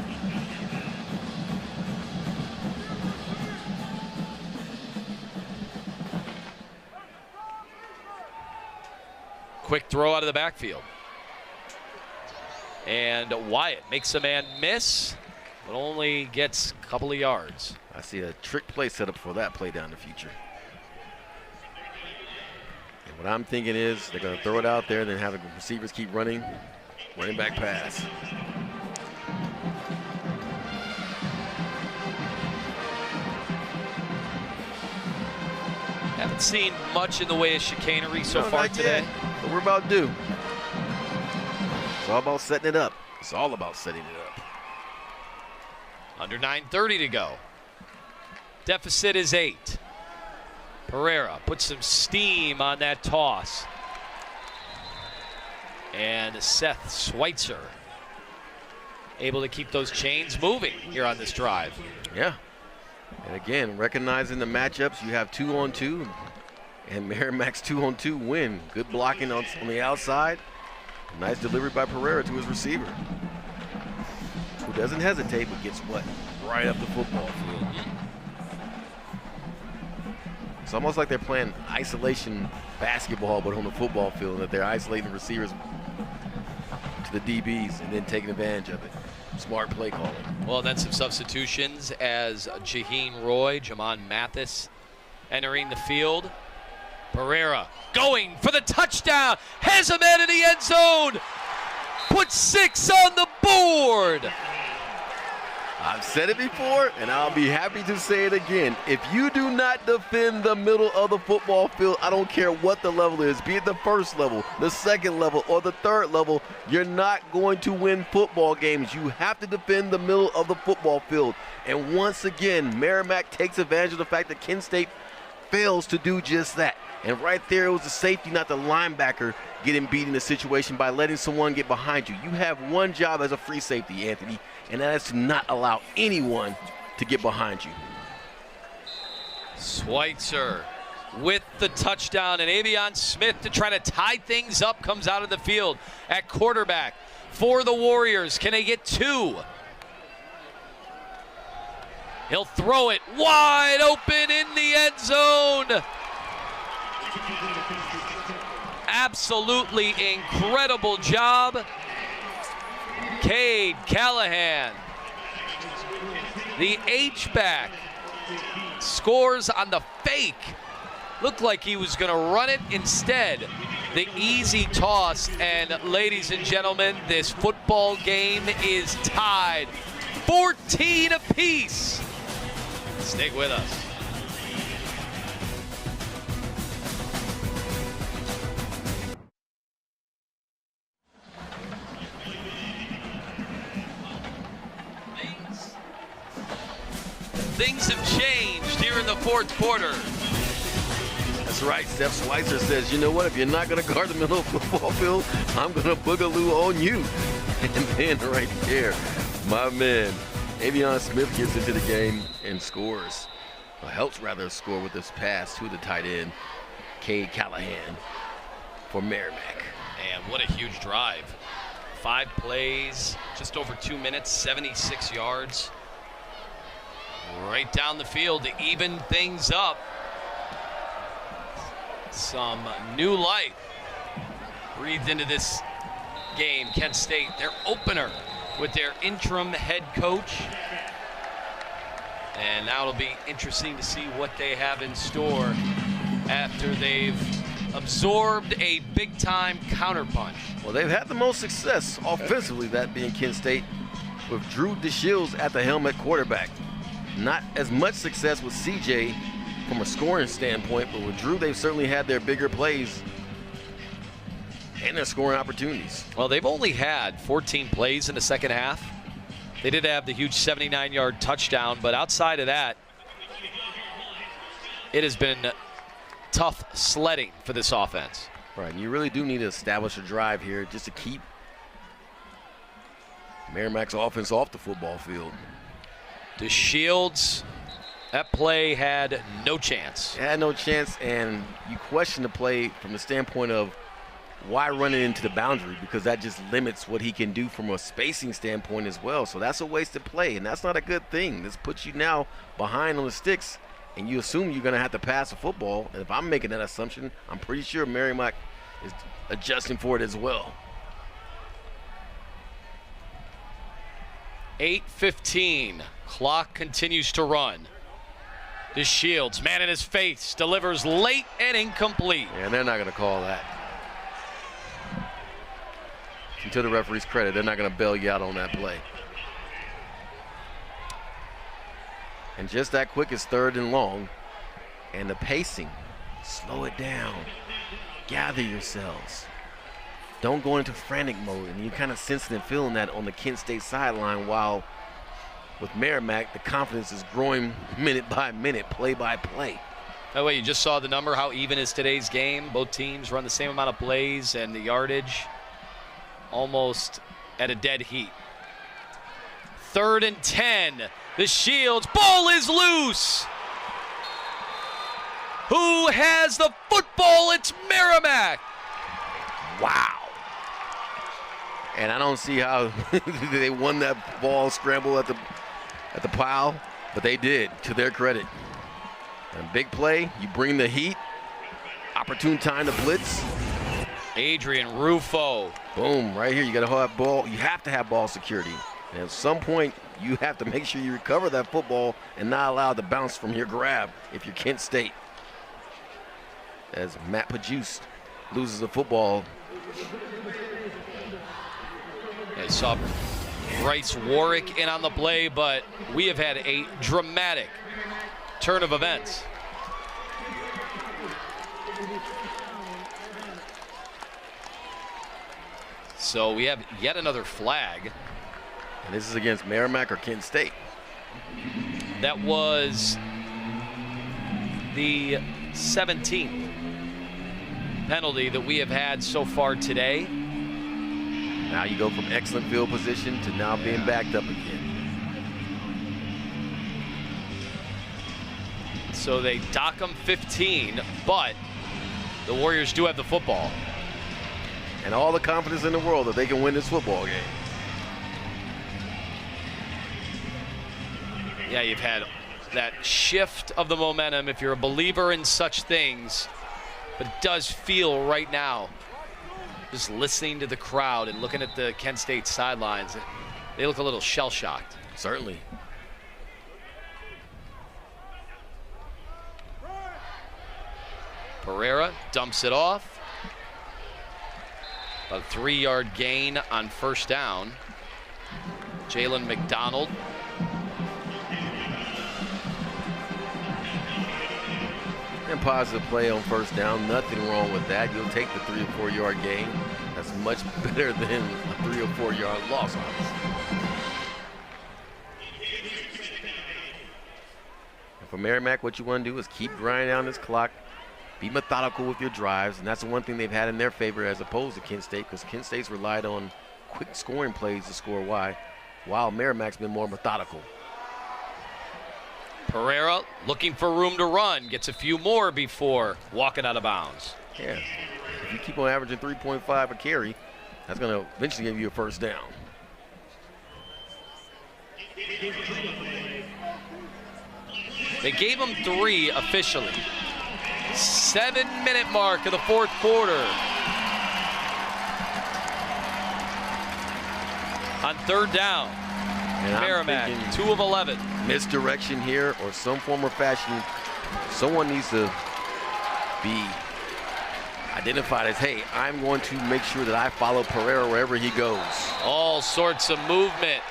Quick throw out of the backfield. And Wyatt makes a man miss, but only gets a couple of yards. I see a trick play set up for that play down the future. And what I'm thinking is they're going to throw it out there and then have the receivers keep running back pass. Haven't seen much in the way of chicanery so far not today. Yet, but we're about due. It's all about setting it up. It's all about setting it up. Under 9:30 to go. Deficit is 8. Pereira puts some steam on that toss. And Seth Schweitzer able to keep those chains moving here on this drive. Yeah. And again, recognizing the matchups, you have 2-on-2, and Merrimack's 2-on-2 win. Good blocking on the outside. Nice delivery by Pereira to his receiver, who doesn't hesitate but gets what? Right up the football field. It's almost like they're playing isolation basketball, but on the football field, that they're isolating the receivers to the DBs and then taking advantage of it. Smart play calling. Well, then some substitutions as Jaheen Roy, Jamon Mathis entering the field. Pereira going for the touchdown. Has a man in the end zone. Puts 6 on the board. I've said it before, and I'll be happy to say it again. If you do not defend the middle of the football field, I don't care what the level is, be it the first level, the second level, or the third level, you're not going to win football games. You have to defend the middle of the football field. And once again, Merrimack takes advantage of the fact that Kent State fails to do just that. And right there, it was the safety, not the linebacker, getting beat in the situation by letting someone get behind you. You have one job as a free safety, Anthony, and that is to not allow anyone to get behind you. Schweitzer with the touchdown, and Avion Smith to try to tie things up comes out of the field at quarterback for the Warriors. Can they get 2? He'll throw it wide open in the end zone. Absolutely incredible job. Cade Callahan, the H-back, scores on the fake. Looked like he was going to run it. Instead, the easy toss. And ladies and gentlemen, this football game is tied 14 apiece. Stick with us. things have changed here in the fourth quarter. That's right. Steph Schweitzer says, you know what? If you're not going to guard the middle of the football field, I'm going to boogaloo on you. And then right there, my man, Avion Smith gets into the game and scores. Or helps rather score with this pass to the tight end, Cade Callahan, for Merrimack. And what a huge drive. 5 plays, just over 2 minutes, 76 yards. Right down the field to even things up. Some new life breathed into this game. Kent State, their opener with their interim head coach. And now it'll be interesting to see what they have in store after they've absorbed a big-time counterpunch. Well, they've had the most success offensively, that being Kent State, with Drew DeShields at the helm at quarterback. Not as much success with CJ from a scoring standpoint, but with Drew, they've certainly had their bigger plays and their scoring opportunities. Well, they've only had 14 plays in the second half. They did have the huge 79-yard touchdown, but outside of that, it has been tough sledding for this offense. Right, and you really do need to establish a drive here just to keep Merrimack's offense off the football field. DeShields, that play had no chance. It had no chance, and you question the play from the standpoint of why run it into the boundary, because that just limits what he can do from a spacing standpoint as well. So that's a wasted play, and that's not a good thing. This puts you now behind on the sticks, and you assume you're going to have to pass the football. And if I'm making that assumption, I'm pretty sure Merrimack is adjusting for it as well. 8:15. Clock continues to run. DeShields, man in his face, delivers late and incomplete. Yeah, and they're not going to call that. And to the referee's credit, they're not going to bail you out on that play. And just that quick is 3rd and long. And the pacing, slow it down. Gather yourselves. Don't go into frantic mode. And you kind of sensing and feeling that on the Kent State sideline, while with Merrimack, the confidence is growing minute by minute, play by play. By the way, you just saw the number, how even is today's game. Both teams run the same amount of plays, and the yardage almost at a dead heat. 3rd and 10. The Shields, ball is loose. Who has the football? It's Merrimack. Wow. And I don't see how they won that ball scramble at the pile, but they did, to their credit. And big play, you bring the heat, opportune time to blitz. Adrian Rufo. Boom, right here, you gotta have ball, you have to have ball security. And at some point, you have to make sure you recover that football and not allow it to bounce from your grab if you're Kent State. As Matt Pajus loses the football. I saw Bryce Warwick in on the play, but we have had a dramatic turn of events. So we have yet another flag. And this is against Merrimack or Kent State? That was the 17th penalty that we have had so far today. Now you go from excellent field position to now being backed up again. So they dock them 15, but the Warriors do have the football. And all the confidence in the world that they can win this football game. Yeah, you've had that shift of the momentum if you're a believer in such things, but it does feel right now, just listening to the crowd and looking at the Kent State sidelines, they look a little shell-shocked. Certainly. Pereira dumps it off. A 3-yard gain on first down. Jalen McDonald. And positive play on first down. Nothing wrong with that. You'll take the 3 or 4 yard gain. That's much better than a 3 or 4 yard loss, obviously. For Merrimack, what you want to do is keep grinding down this clock, be methodical with your drives, and that's the one thing they've had in their favor as opposed to Kent State, because Kent State's relied on quick scoring plays to score while Merrimack's been more methodical. Pereira looking for room to run, gets a few more before walking out of bounds. Yeah, if you keep on averaging 3.5 a carry, that's going to eventually give you a first down. They gave him 3 officially. 7-minute mark of the fourth quarter. On third down, And Merrimack, I'm 2 of 11. Misdirection here or some form or fashion. Someone needs to be identified as, hey, I'm going to make sure that I follow Pereira wherever he goes. All sorts of movement.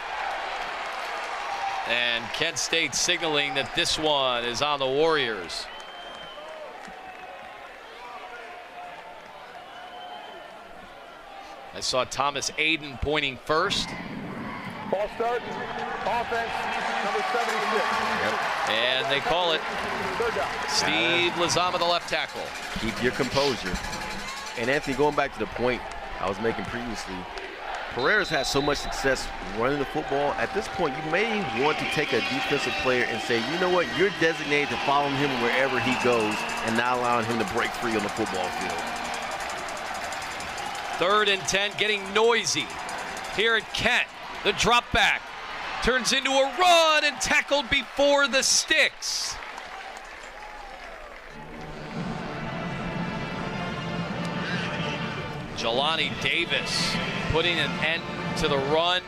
And Kent State signaling that this one is on the Warriors. I saw Thomas Aiden pointing first. Ball start, offense, number 76. And they call it. Third down. Steve Lizama, the left tackle. Keep your composure. And Anthony, going back to the point I was making previously, Pereira's had so much success running the football. At this point, you may want to take a defensive player and say, you know what, you're designated to follow him wherever he goes and not allowing him to break free on the football field. 3rd and 10, getting noisy here at Kent. The drop back turns into a run and tackled before the sticks. Jelani Davis putting an end to the run.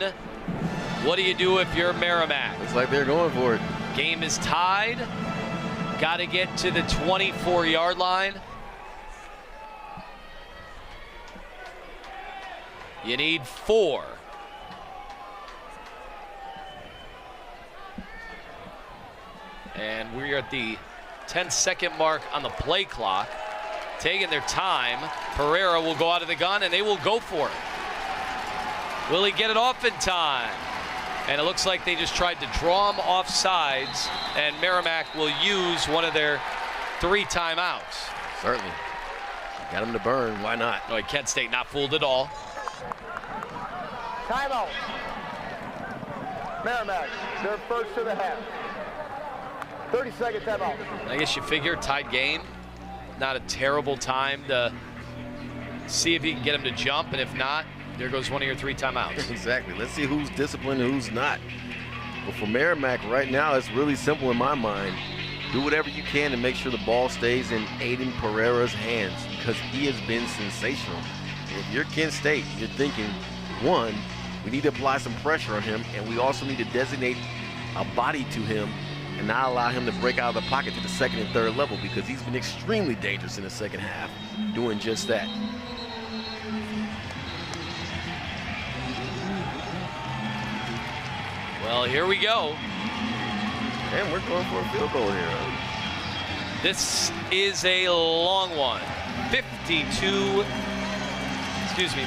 What do you do if you're Merrimack? Looks like they're going for it. Game is tied. Got to get to the 24-yard line. You need 4. And we're at the 10-second mark on the play clock. Taking their time. Pereira will go out of the gun, and they will go for it. Will he get it off in time? And it looks like they just tried to draw him off sides, and Merrimack will use one of their 3 timeouts. Certainly. Got him to burn. Why not? Oh, Kent State not fooled at all. Timeout. Merrimack, they're first to the half. 30-second timeout. I guess you figure tied game. Not a terrible time to see if you can get him to jump, and if not, there goes one of your 3 timeouts. Exactly. Let's see who's disciplined and who's not. But for Merrimack right now, it's really simple in my mind. Do whatever you can to make sure the ball stays in Aiden Pereira's hands, because he has been sensational. If you're Kent State, you're thinking, 1, we need to apply some pressure on him, and we also need to designate a body to him and not allow him to break out of the pocket to the 2nd and 3rd level, because he's been extremely dangerous in the second half doing just that. Well, here we go. And we're going for a field goal here. This is a long one.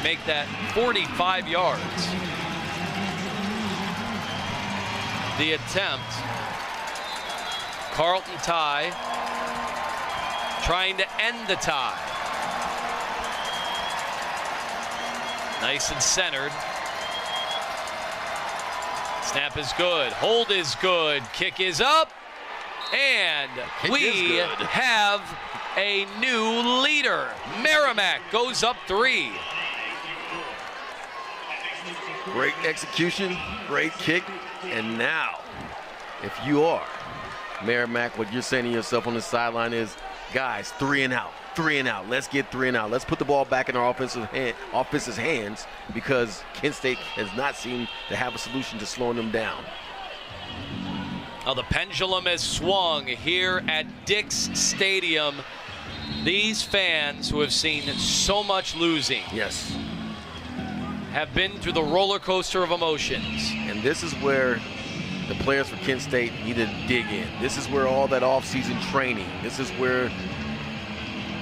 make that 45 yards. The attempt. Carlton tie, trying to end the tie. Nice and centered. Snap is good, hold is good, kick is up, and we have a new leader. Merrimack goes up 3. Great execution, great kick, and now, if you are Merrimack, what you're saying to yourself on the sideline is, guys, 3 and out. 3 and out. Let's get 3 and out. Let's put the ball back in our offense's hands, because Kent State has not seemed to have a solution to slowing them down. Oh, the pendulum has swung here at Dix Stadium. These fans who have seen so much losing, yes, have been through the roller coaster of emotions. And this is where the players for Kent State need to dig in. This is where all that off-season training, this is where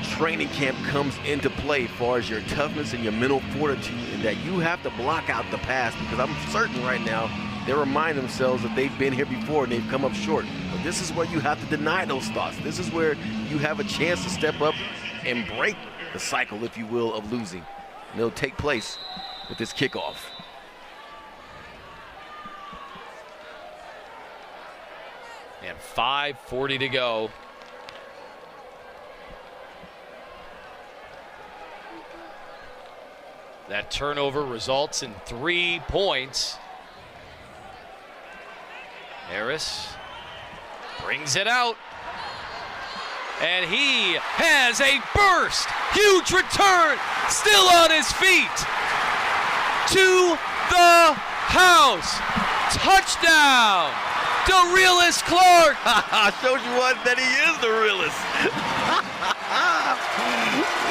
training camp comes into play as far as your toughness and your mental fortitude, and that you have to block out the past, because I'm certain right now they remind themselves that they've been here before and they've come up short. But this is where you have to deny those thoughts. This is where you have a chance to step up and break the cycle, if you will, of losing. And it'll take place with this kickoff. And 5:40 to go. That turnover results in 3 points. Harris brings it out. And he has a burst. Huge return. Still on his feet. To the house. Touchdown. DeRealis Clark. Showed you what, that he is the realest.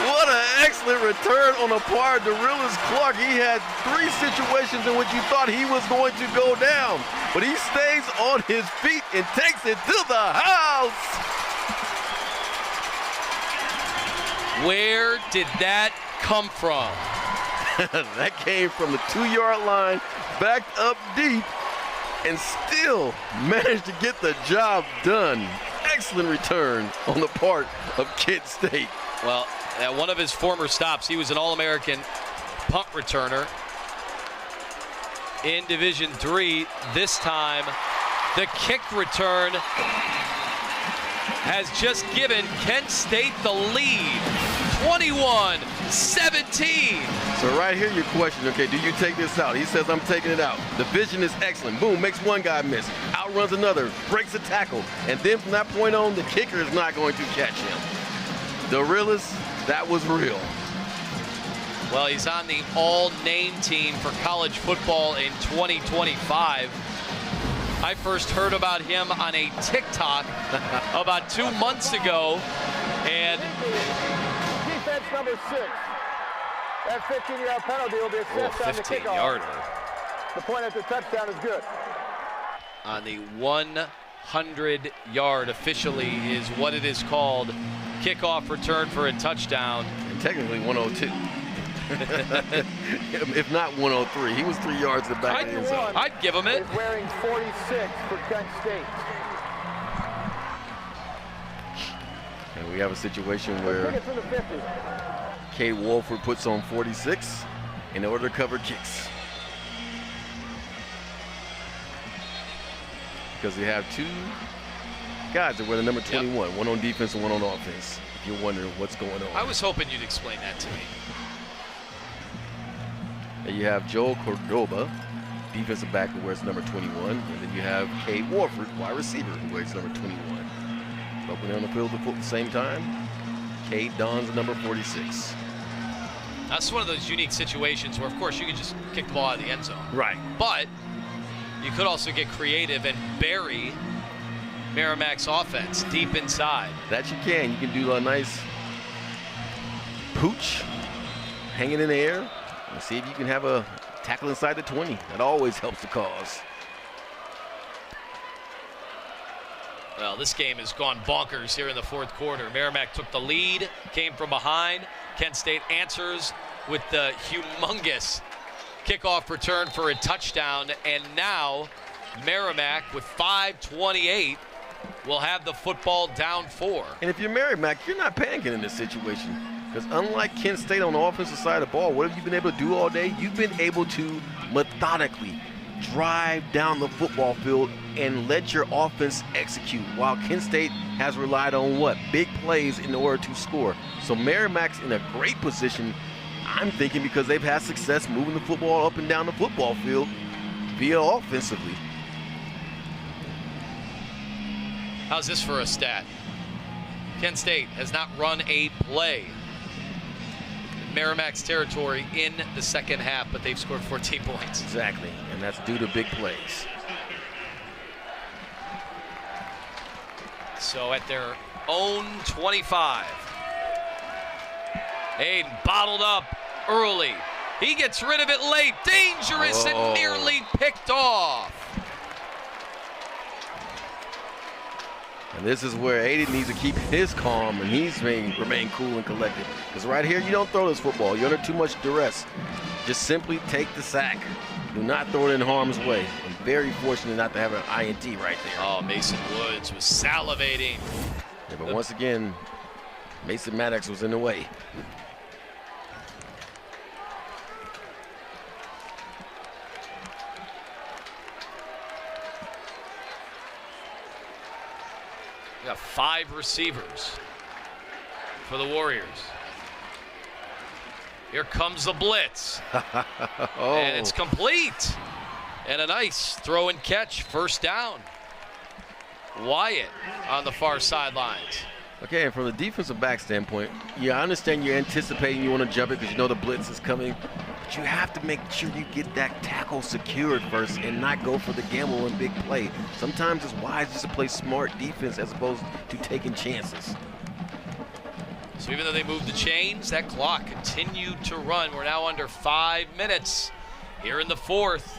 What an excellent return on the part of DeRealis Clark. He had 3 situations in which you thought he was going to go down, but he stays on his feet and takes it to the house. Where did that come from? That came from the 2-yard line, backed up deep, and still managed to get the job done. Excellent return on the part of Kent State. Well, at one of his former stops, he was an All-American punt returner in Division III. This time, the kick return has just given Kent State the lead, 21-17. So right here, your question, okay, do you take this out? He says, I'm taking it out. The vision is excellent. Boom, makes one guy miss. Outruns another, breaks a tackle. And then from that point on, the kicker is not going to catch him. DeRealis, that was real. Well, he's on the all-name team for college football in 2025. I first heard about him on a TikTok about 2 months ago, and Defense number 6. That 15-yard penalty will be assessed on the kickoff. 15-yarder. The point at the touchdown is good. On the 100-yard officially is what it is called. Kickoff return for a touchdown. And technically 102. If not 103. He was 3 yards in the back of the end zone. I'd give him it. He's wearing 46 for Kent State. And we have a situation where Kick it from the 50. Kay Wolford puts on 46 in order to cover kicks. Because they have 2 guys that wear the number 21, one on defense and one on offense. If you're wondering what's going on. I was hoping you'd explain that to me. And you have Joel Cordoba, defensive back, who wears number 21. And then you have Kay Wolford, wide receiver, who wears number 21. But when they're on the field at the same time, Kay dons number 46. That's one of those unique situations where, of course, you can just kick the ball out of the end zone. Right. But you could also get creative and bury Merrimack's offense deep inside. That you can. You can do a nice pooch, hanging in the air, and see if you can have a tackle inside the 20. That always helps the cause. Well, this game has gone bonkers here in the 4th quarter. Merrimack took the lead, came from behind. Kent State answers with the humongous kickoff return for a touchdown. And now Merrimack, with 5:28, will have the football down 4. And if you're Merrimack, you're not panicking in this situation. Because unlike Kent State on the offensive side of the ball, what have you been able to do all day? You've been able to methodically drive down the football field and let your offense execute, while Kent State has relied on what? Big plays in order to score. So Merrimack's in a great position, I'm thinking, because they've had success moving the football up and down the football field via offensively. How's this for a stat? Kent State has not run a play in Merrimack's territory in the second half, but they've scored 14 points. Exactly, and that's due to big plays. So at their own 25, Aiden bottled up early. He gets rid of it late. Dangerous and nearly picked off. And this is where Aiden needs to keep his calm, and he's remain cool and collected. Because right here, you don't throw this football. You're under too much duress. Just simply take the sack. Do not throw it in harm's way. I'm very fortunate not to have an INT right there. Oh, Mason Woods was salivating. Yeah, but once again, Mason Maddox was in the way. We got 5 receivers for the Warriors. Here comes the blitz. And it's complete. And a nice throw and catch, first down. Wyatt on the far sidelines. Okay, and from the defensive back standpoint, yeah, I understand you're anticipating you want to jump it because you know the blitz is coming. But you have to make sure you get that tackle secured first and not go for the gamble and big play. Sometimes it's wise just to play smart defense as opposed to taking chances. So even though they moved the chains, that clock continued to run. We're now under 5 minutes here in the 4th.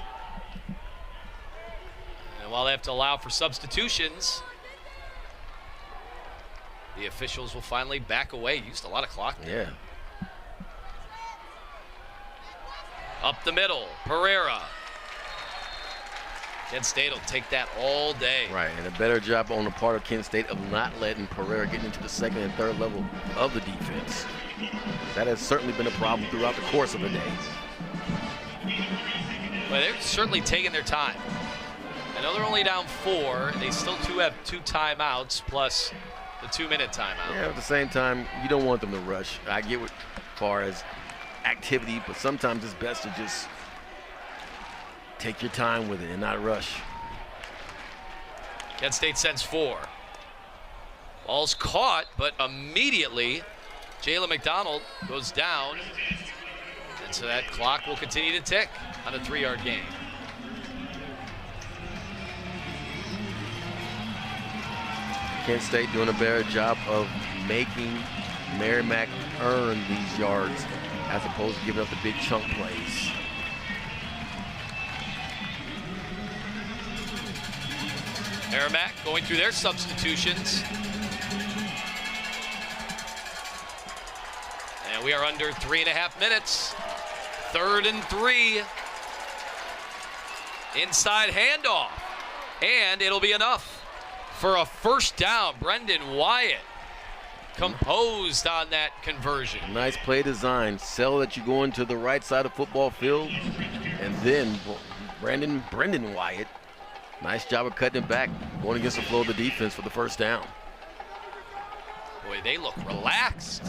And while they have to allow for substitutions, the officials will finally back away. Used a lot of clock there. Yeah. Up the middle, Pereira. Kent State will take that all day. Right, and a better job on the part of Kent State of not letting Pereira get into the second and third level of the defense. That has certainly been a problem throughout the course of the day. Well, they're certainly taking their time. I know they're only down 4. They still do have 2 timeouts plus the 2-minute timeout. Yeah, at the same time, you don't want them to rush. I get what far as activity, but sometimes it's best to just take your time with it and not rush. Kent State sends 4. Ball's caught, but immediately Jalen McDonald goes down. And so that clock will continue to tick on a 3-yard gain. Kent State doing a better job of making Merrimack earn these yards as opposed to giving up the big chunk plays. Merrimack going through their substitutions. And we are under 3.5 minutes. 3rd and 3. Inside handoff. And it'll be enough for a first down. Brendan Wyatt composed on that conversion. Nice play design. Sell that you go into the right side of football field. And then Brendan Wyatt, nice job of cutting it back, going against the flow of the defense for the first down. Boy, they look relaxed.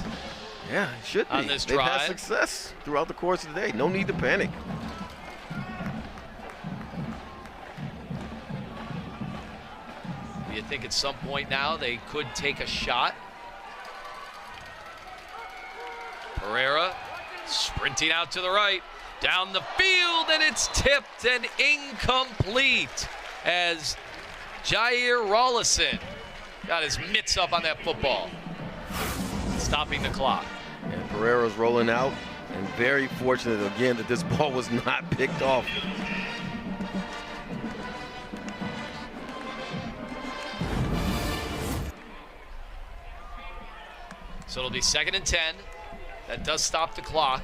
Yeah, it should be. On this They've drive. had success throughout the course of the day. No need to panic. You think at some point now they could take a shot? Pereira sprinting out to the right, down the field, and it's tipped and incomplete as Jair Rollison got his mitts up on that football, stopping the clock. And Pereira's rolling out, and very fortunate again that this ball was not picked off. So it'll be 2nd and 10. That does stop the clock.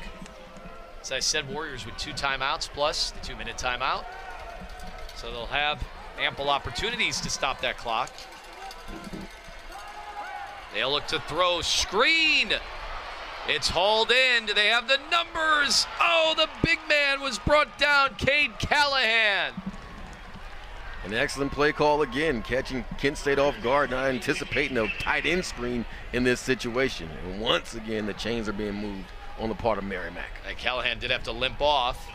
As I said, Warriors with 2 timeouts plus the 2-minute timeout. So they'll have ample opportunities to stop that clock. They'll look to throw, screen. It's hauled in. Do they have the numbers? Oh, the big man was brought down, Cade Callahan. An excellent play call again, catching Kent State off guard, not anticipating a tight end screen in this situation. And once again, the chains are being moved on the part of Merrimack. And Callahan did have to limp off.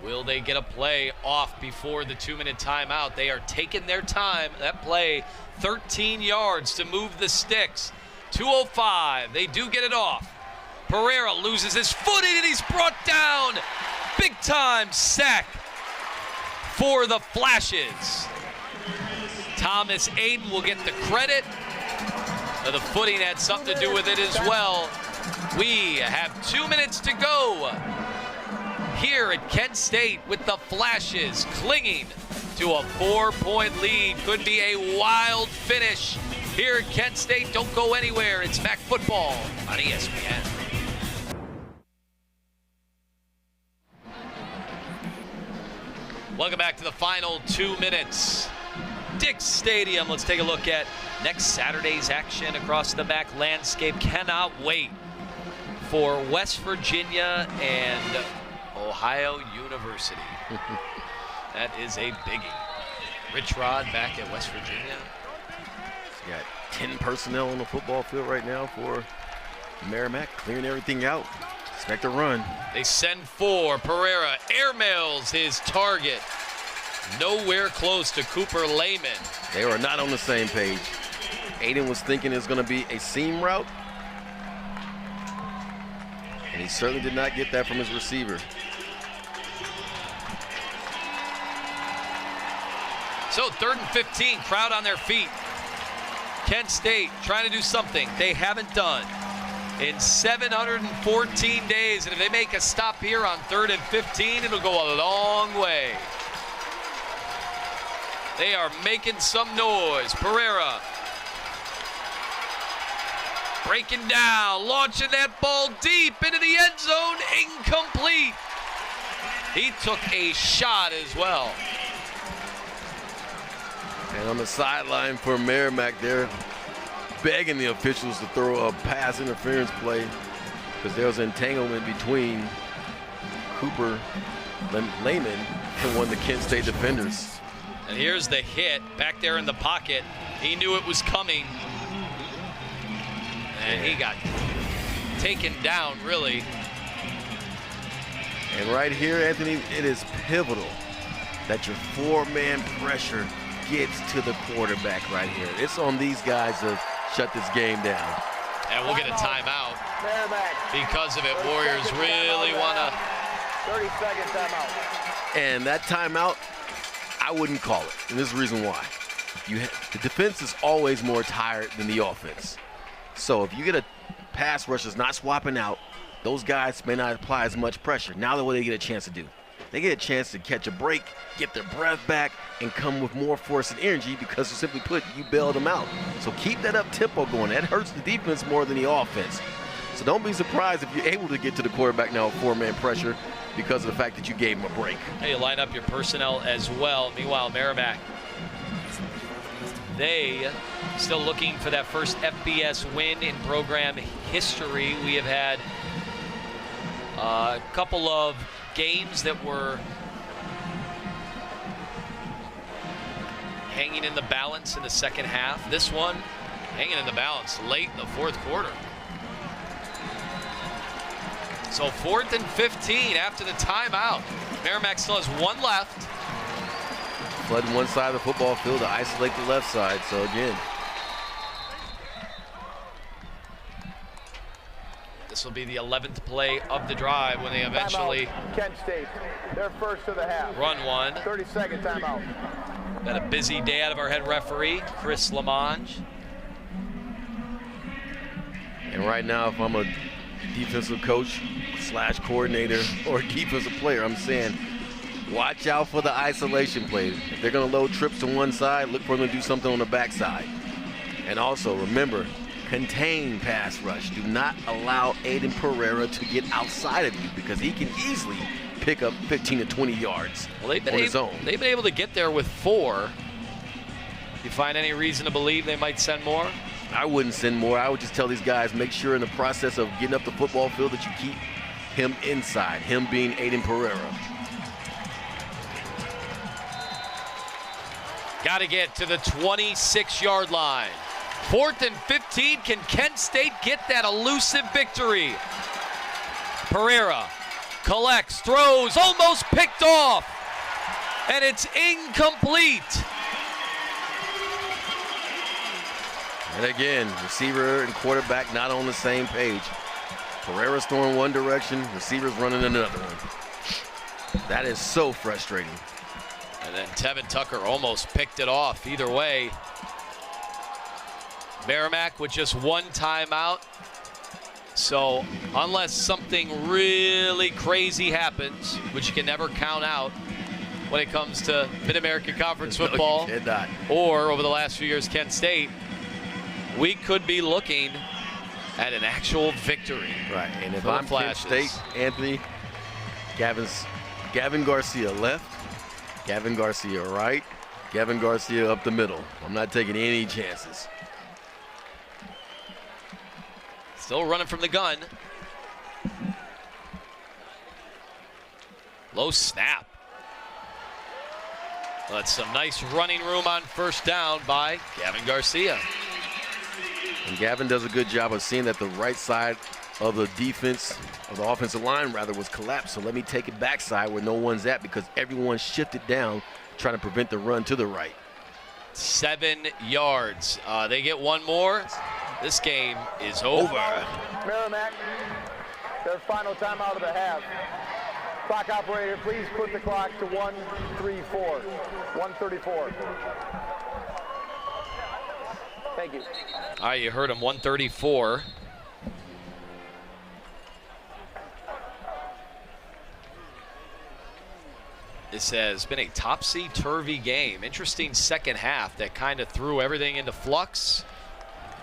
Will they get a play off before the 2-minute timeout? They are taking their time. That play, 13 yards to move the sticks. 2:05, they do get it off. Pereira loses his footing and he's brought down. Big time sack for the Flashes. Thomas Aiden will get the credit. The footing had something to do with it as well. We have 2 minutes to go here at Kent State with the Flashes clinging to a 4-point lead. Could be a wild finish here at Kent State. Don't go anywhere. It's MAC football on ESPN. Welcome back to the final 2 minutes. Dick's Stadium. Let's take a look at next Saturday's action across the MAC landscape. Cannot wait for West Virginia and Ohio University. That is a biggie. Rich Rod back at West Virginia. He's got 10 personnel on the football field right now for Merrimack, clearing everything out. Expect a run. They send 4. Pereira airmails his target. Nowhere close to Cooper Lehman. They were not on the same page. Aiden was thinking it's going to be a seam route, and he certainly did not get that from his receiver. So 3rd and 15, crowd on their feet. Kent State trying to do something they haven't done in 714 days. And if they make a stop here on 3rd and 15, it'll go a long way. They are making some noise. Pereira breaking down, launching that ball deep into the end zone, incomplete. He took a shot as well. And on the sideline for Merrimack, they're begging the officials to throw a pass interference play because there was entanglement between Cooper Lehman and one of the Kent State defenders. And here's the hit back there in the pocket. He knew it was coming. And he got taken down, really. And right here, Anthony, it is pivotal that your 4-man pressure gets to the quarterback right here. It's on these guys to shut this game down. And we'll get a timeout because of it. Warriors really want to. 30-second timeout. And that timeout, I wouldn't call it. And this is the reason why. The defense is always more tired than the offense. So if you get a pass rush that's not swapping out, those guys may not apply as much pressure. Now what do they get a chance to do? They get a chance to catch a break, get their breath back, and come with more force and energy because, simply put, you bailed them out. So keep that up tempo going. That hurts the defense more than the offense. So don't be surprised if you're able to get to the quarterback now with 4-man pressure because of the fact that you gave him a break. Hey, you line up your personnel as well. Meanwhile, Merrimack, they still looking for that first FBS win in program history. We have had a couple of games that were hanging in the balance in the second half. This one hanging in the balance late in the 4th quarter. So 4th and 15 after the timeout. Merrimack still has 1 left. Flooding one side of the football field to isolate the left side. So again, this will be the 11th play of the drive when they eventually Kent State, their first of the half. run one. 30-second timeout. Been a busy day out of our head referee, Chris Lamonge. and right now if I'm a defensive coach / coordinator or defensive player, I'm saying watch out for the isolation plays. If they're going to load trips to one side, look for them to do something on the backside. And also remember, contain pass rush. Do not allow Aiden Pereira to get outside of you because he can easily pick up 15 to 20 yards on his own. They've been able to get there with 4. You find any reason to believe they might send more? I wouldn't send more. I would just tell these guys, make sure in the process of getting up the football field that you keep him inside, him being Aiden Pereira. Got to get to the 26-yard line. 4th and 15. Can Kent State get that elusive victory? Pereira collects, throws, almost picked off, and it's incomplete. And again, receiver and quarterback not on the same page. Pereira's throwing one direction, receiver's running another one. That is so frustrating. And then Tevin Tucker almost picked it off. Either way, Merrimack with just 1 timeout. So unless something really crazy happens, which you can never count out when it comes to Mid-American Conference football, or over the last few years, Kent State, we could be looking at an actual victory. Right, and if I'm Kent State, Anthony, Gavin Garcia left, Gavin Garcia, right? Gavin Garcia up the middle. I'm not taking any chances. Still running from the gun. Low snap. That's some nice running room on first down by Gavin Garcia. And Gavin does a good job of seeing that the right side of the defense, of the offensive line rather, was collapsed. So let me take it backside where no one's at because everyone shifted down trying to prevent the run to the right. 7 yards. They get one more. This game is over. Merrimack, their final timeout of the half. Clock operator, please put the clock to 1:34. 1:34. Thank you. All right, you heard him, 1:34. This has been a topsy-turvy game. Interesting second half that kind of threw everything into flux.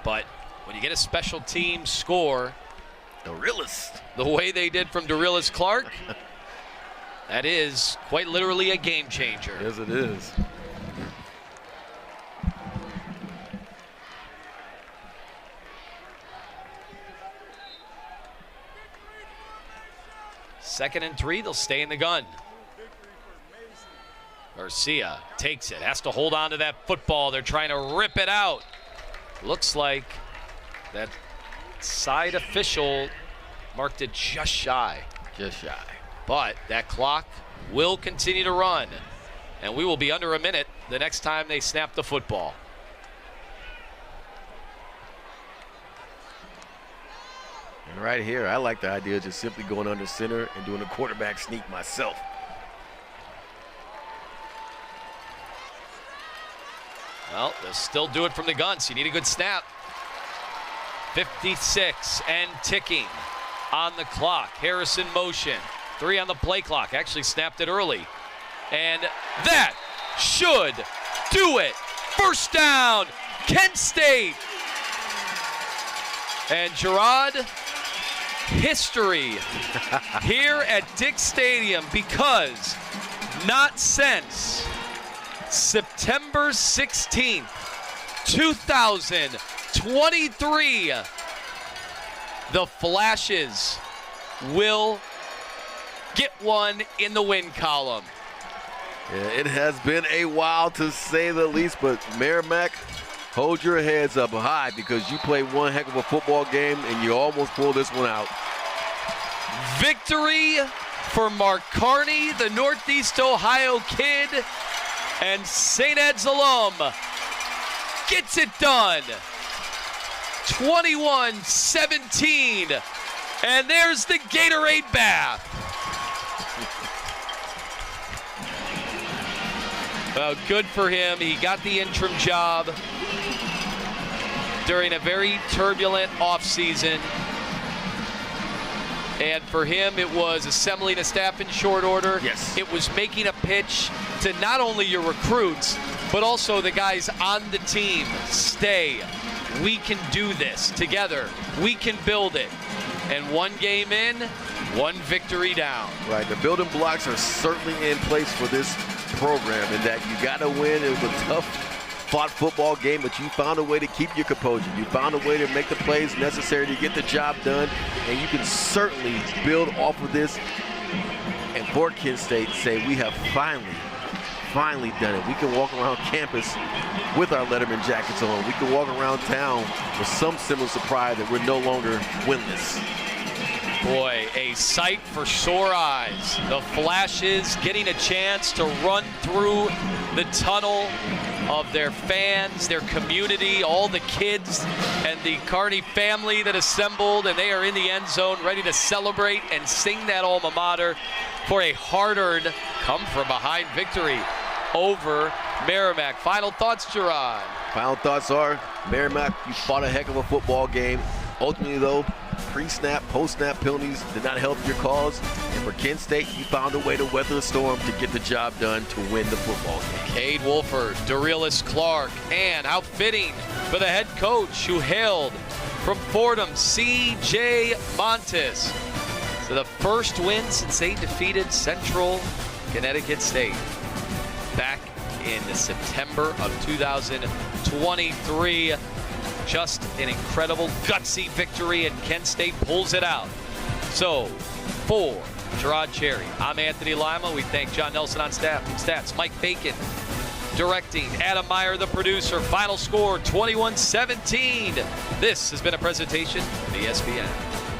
But when you get a special team score, Dorillis, the way they did from Dorillis Clark, that is quite literally a game changer. Yes, it is. Second and 3, they'll stay in the gun. Garcia takes it, has to hold on to that football. They're trying to rip it out. Looks like that side official marked it just shy. Just shy. But that clock will continue to run, and we will be under a minute the next time they snap the football. And right here, I like the idea of just simply going under center and doing a quarterback sneak myself. Well, they'll still do it from the gun, so you need a good snap. 56 and ticking on the clock. Harris in motion. 3 on the play clock. Actually snapped it early. And that should do it. First down, Kent State. And Gerard, history here at Dick Stadium, because not since September 16th, 2023, the Flashes will get one in the win column. Yeah, it has been a while to say the least, but Merrimack, hold your heads up high because you played one heck of a football game and you almost pulled this one out. Victory for Mark Carney, the Northeast Ohio kid, and St. Ed's alum gets it done. 21-17, and there's the Gatorade bath. Well, good for him. He got the interim job during a very turbulent offseason. And for him, it was assembling a staff in short order. Yes. It was making a pitch to not only your recruits, but also the guys on the team. Stay. We can do this together. We can build it. And one game in, one victory down. Right, the building blocks are certainly in place for this program in that you got to win. It was a tough fought football game, but you found a way to keep your composure. You found a way to make the plays necessary to get the job done, and you can certainly build off of this. And for Kent State, say we have finally done it. We can walk around campus with our Letterman jackets on. We can walk around town with some semblance of pride that we're no longer winless. Boy, a sight for sore eyes. The Flashes getting a chance to run through the tunnel of their fans, their community, all the kids and the Carney family that assembled, and they are in the end zone ready to celebrate and sing that alma mater for a hard-earned come-from-behind victory over Merrimack. Final thoughts, Gerard? Final thoughts are, Merrimack, you fought a heck of a football game. Ultimately, though, pre-snap, post-snap penalties did not help your cause. And for Kent State, you found a way to weather the storm to get the job done to win the football game. Cade Wolford, Dorillis Clark, and how fitting for the head coach who hailed from Fordham, C.J. Montes. So the first win since they defeated Central Connecticut State. back in September of 2023. Just an incredible, gutsy victory, and Kent State pulls it out. So, for Gerard Cherry, I'm Anthony Lima. We thank John Nelson on stats, Mike Bacon directing, Adam Meyer the producer. Final score 21-17. This has been a presentation of ESPN.